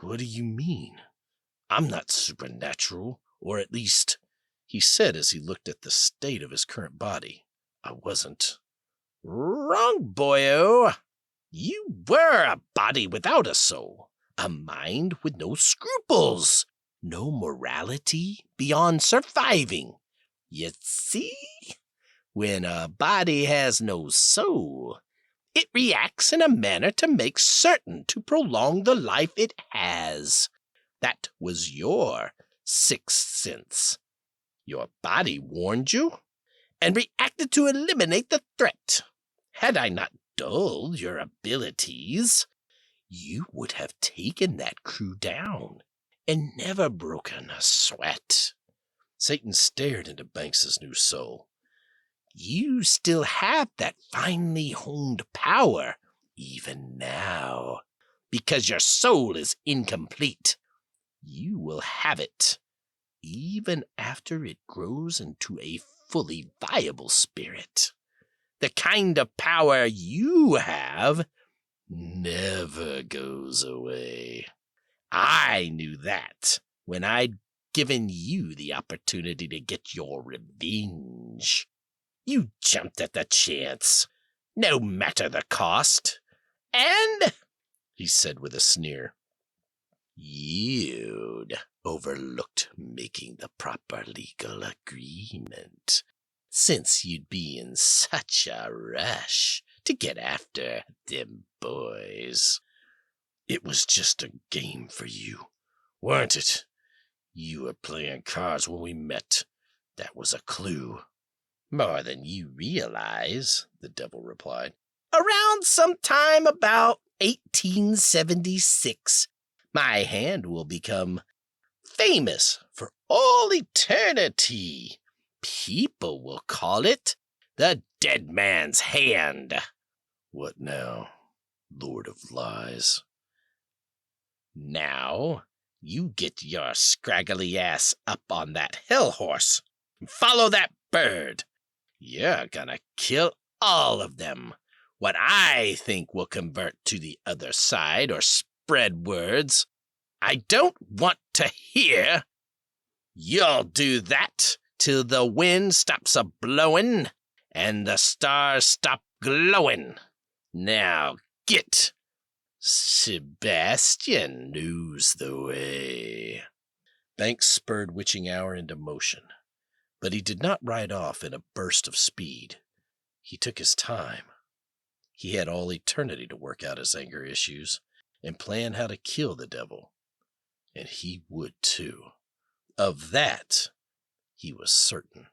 What do you mean? I'm not supernatural, or at least, he said as he looked at the state of his current body. I wasn't. Wrong, boyo. You were a body without a soul, a mind with no scruples, no morality beyond surviving. You see, when a body has no soul, it reacts in a manner to make certain to prolong the life it has. That was your sixth sense. Your body warned you and reacted to eliminate the threat. Had I not dulled your abilities, you would have taken that crew down and never broken a sweat. Satan stared into Banks's new soul. You still have that finely honed power, even now. Because your soul is incomplete, you will have it, even after it grows into a fully viable spirit. The kind of power you have never goes away. I knew that when I'd given you the opportunity to get your revenge. You jumped at the chance, no matter the cost, And, he said with a sneer, you'd overlooked making the proper legal agreement, since you'd be in such a rush to get after them boys. It was just a game for you, weren't it? You were playing cards when we met. That was a clue. More than you realize, the devil replied. Around sometime about 1876, my hand will become famous for all eternity. People will call it the dead man's hand. What now, Lord of Lies? Now, you get your scraggly ass up on that hell horse and follow that bird. You're gonna kill all of them. What I think will convert to the other side or spread words, I don't want to hear. You'll do that till the wind stops a-blowing and the stars stop glowing. Now get. Sebastian knows the way. Banks spurred Witching Hour into motion, but he did not ride off in a burst of speed. He took his time. He had all eternity to work out his anger issues and plan how to kill the devil. And he would too. Of that, he was certain.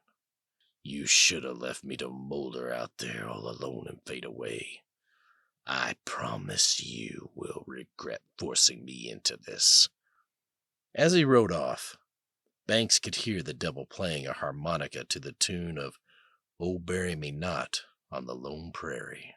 You should have left me to molder out there all alone and fade away. I promise you will regret forcing me into this. As he rode off, Banks could hear the devil playing a harmonica to the tune of "Oh, Bury Me Not" on the Lone Prairie.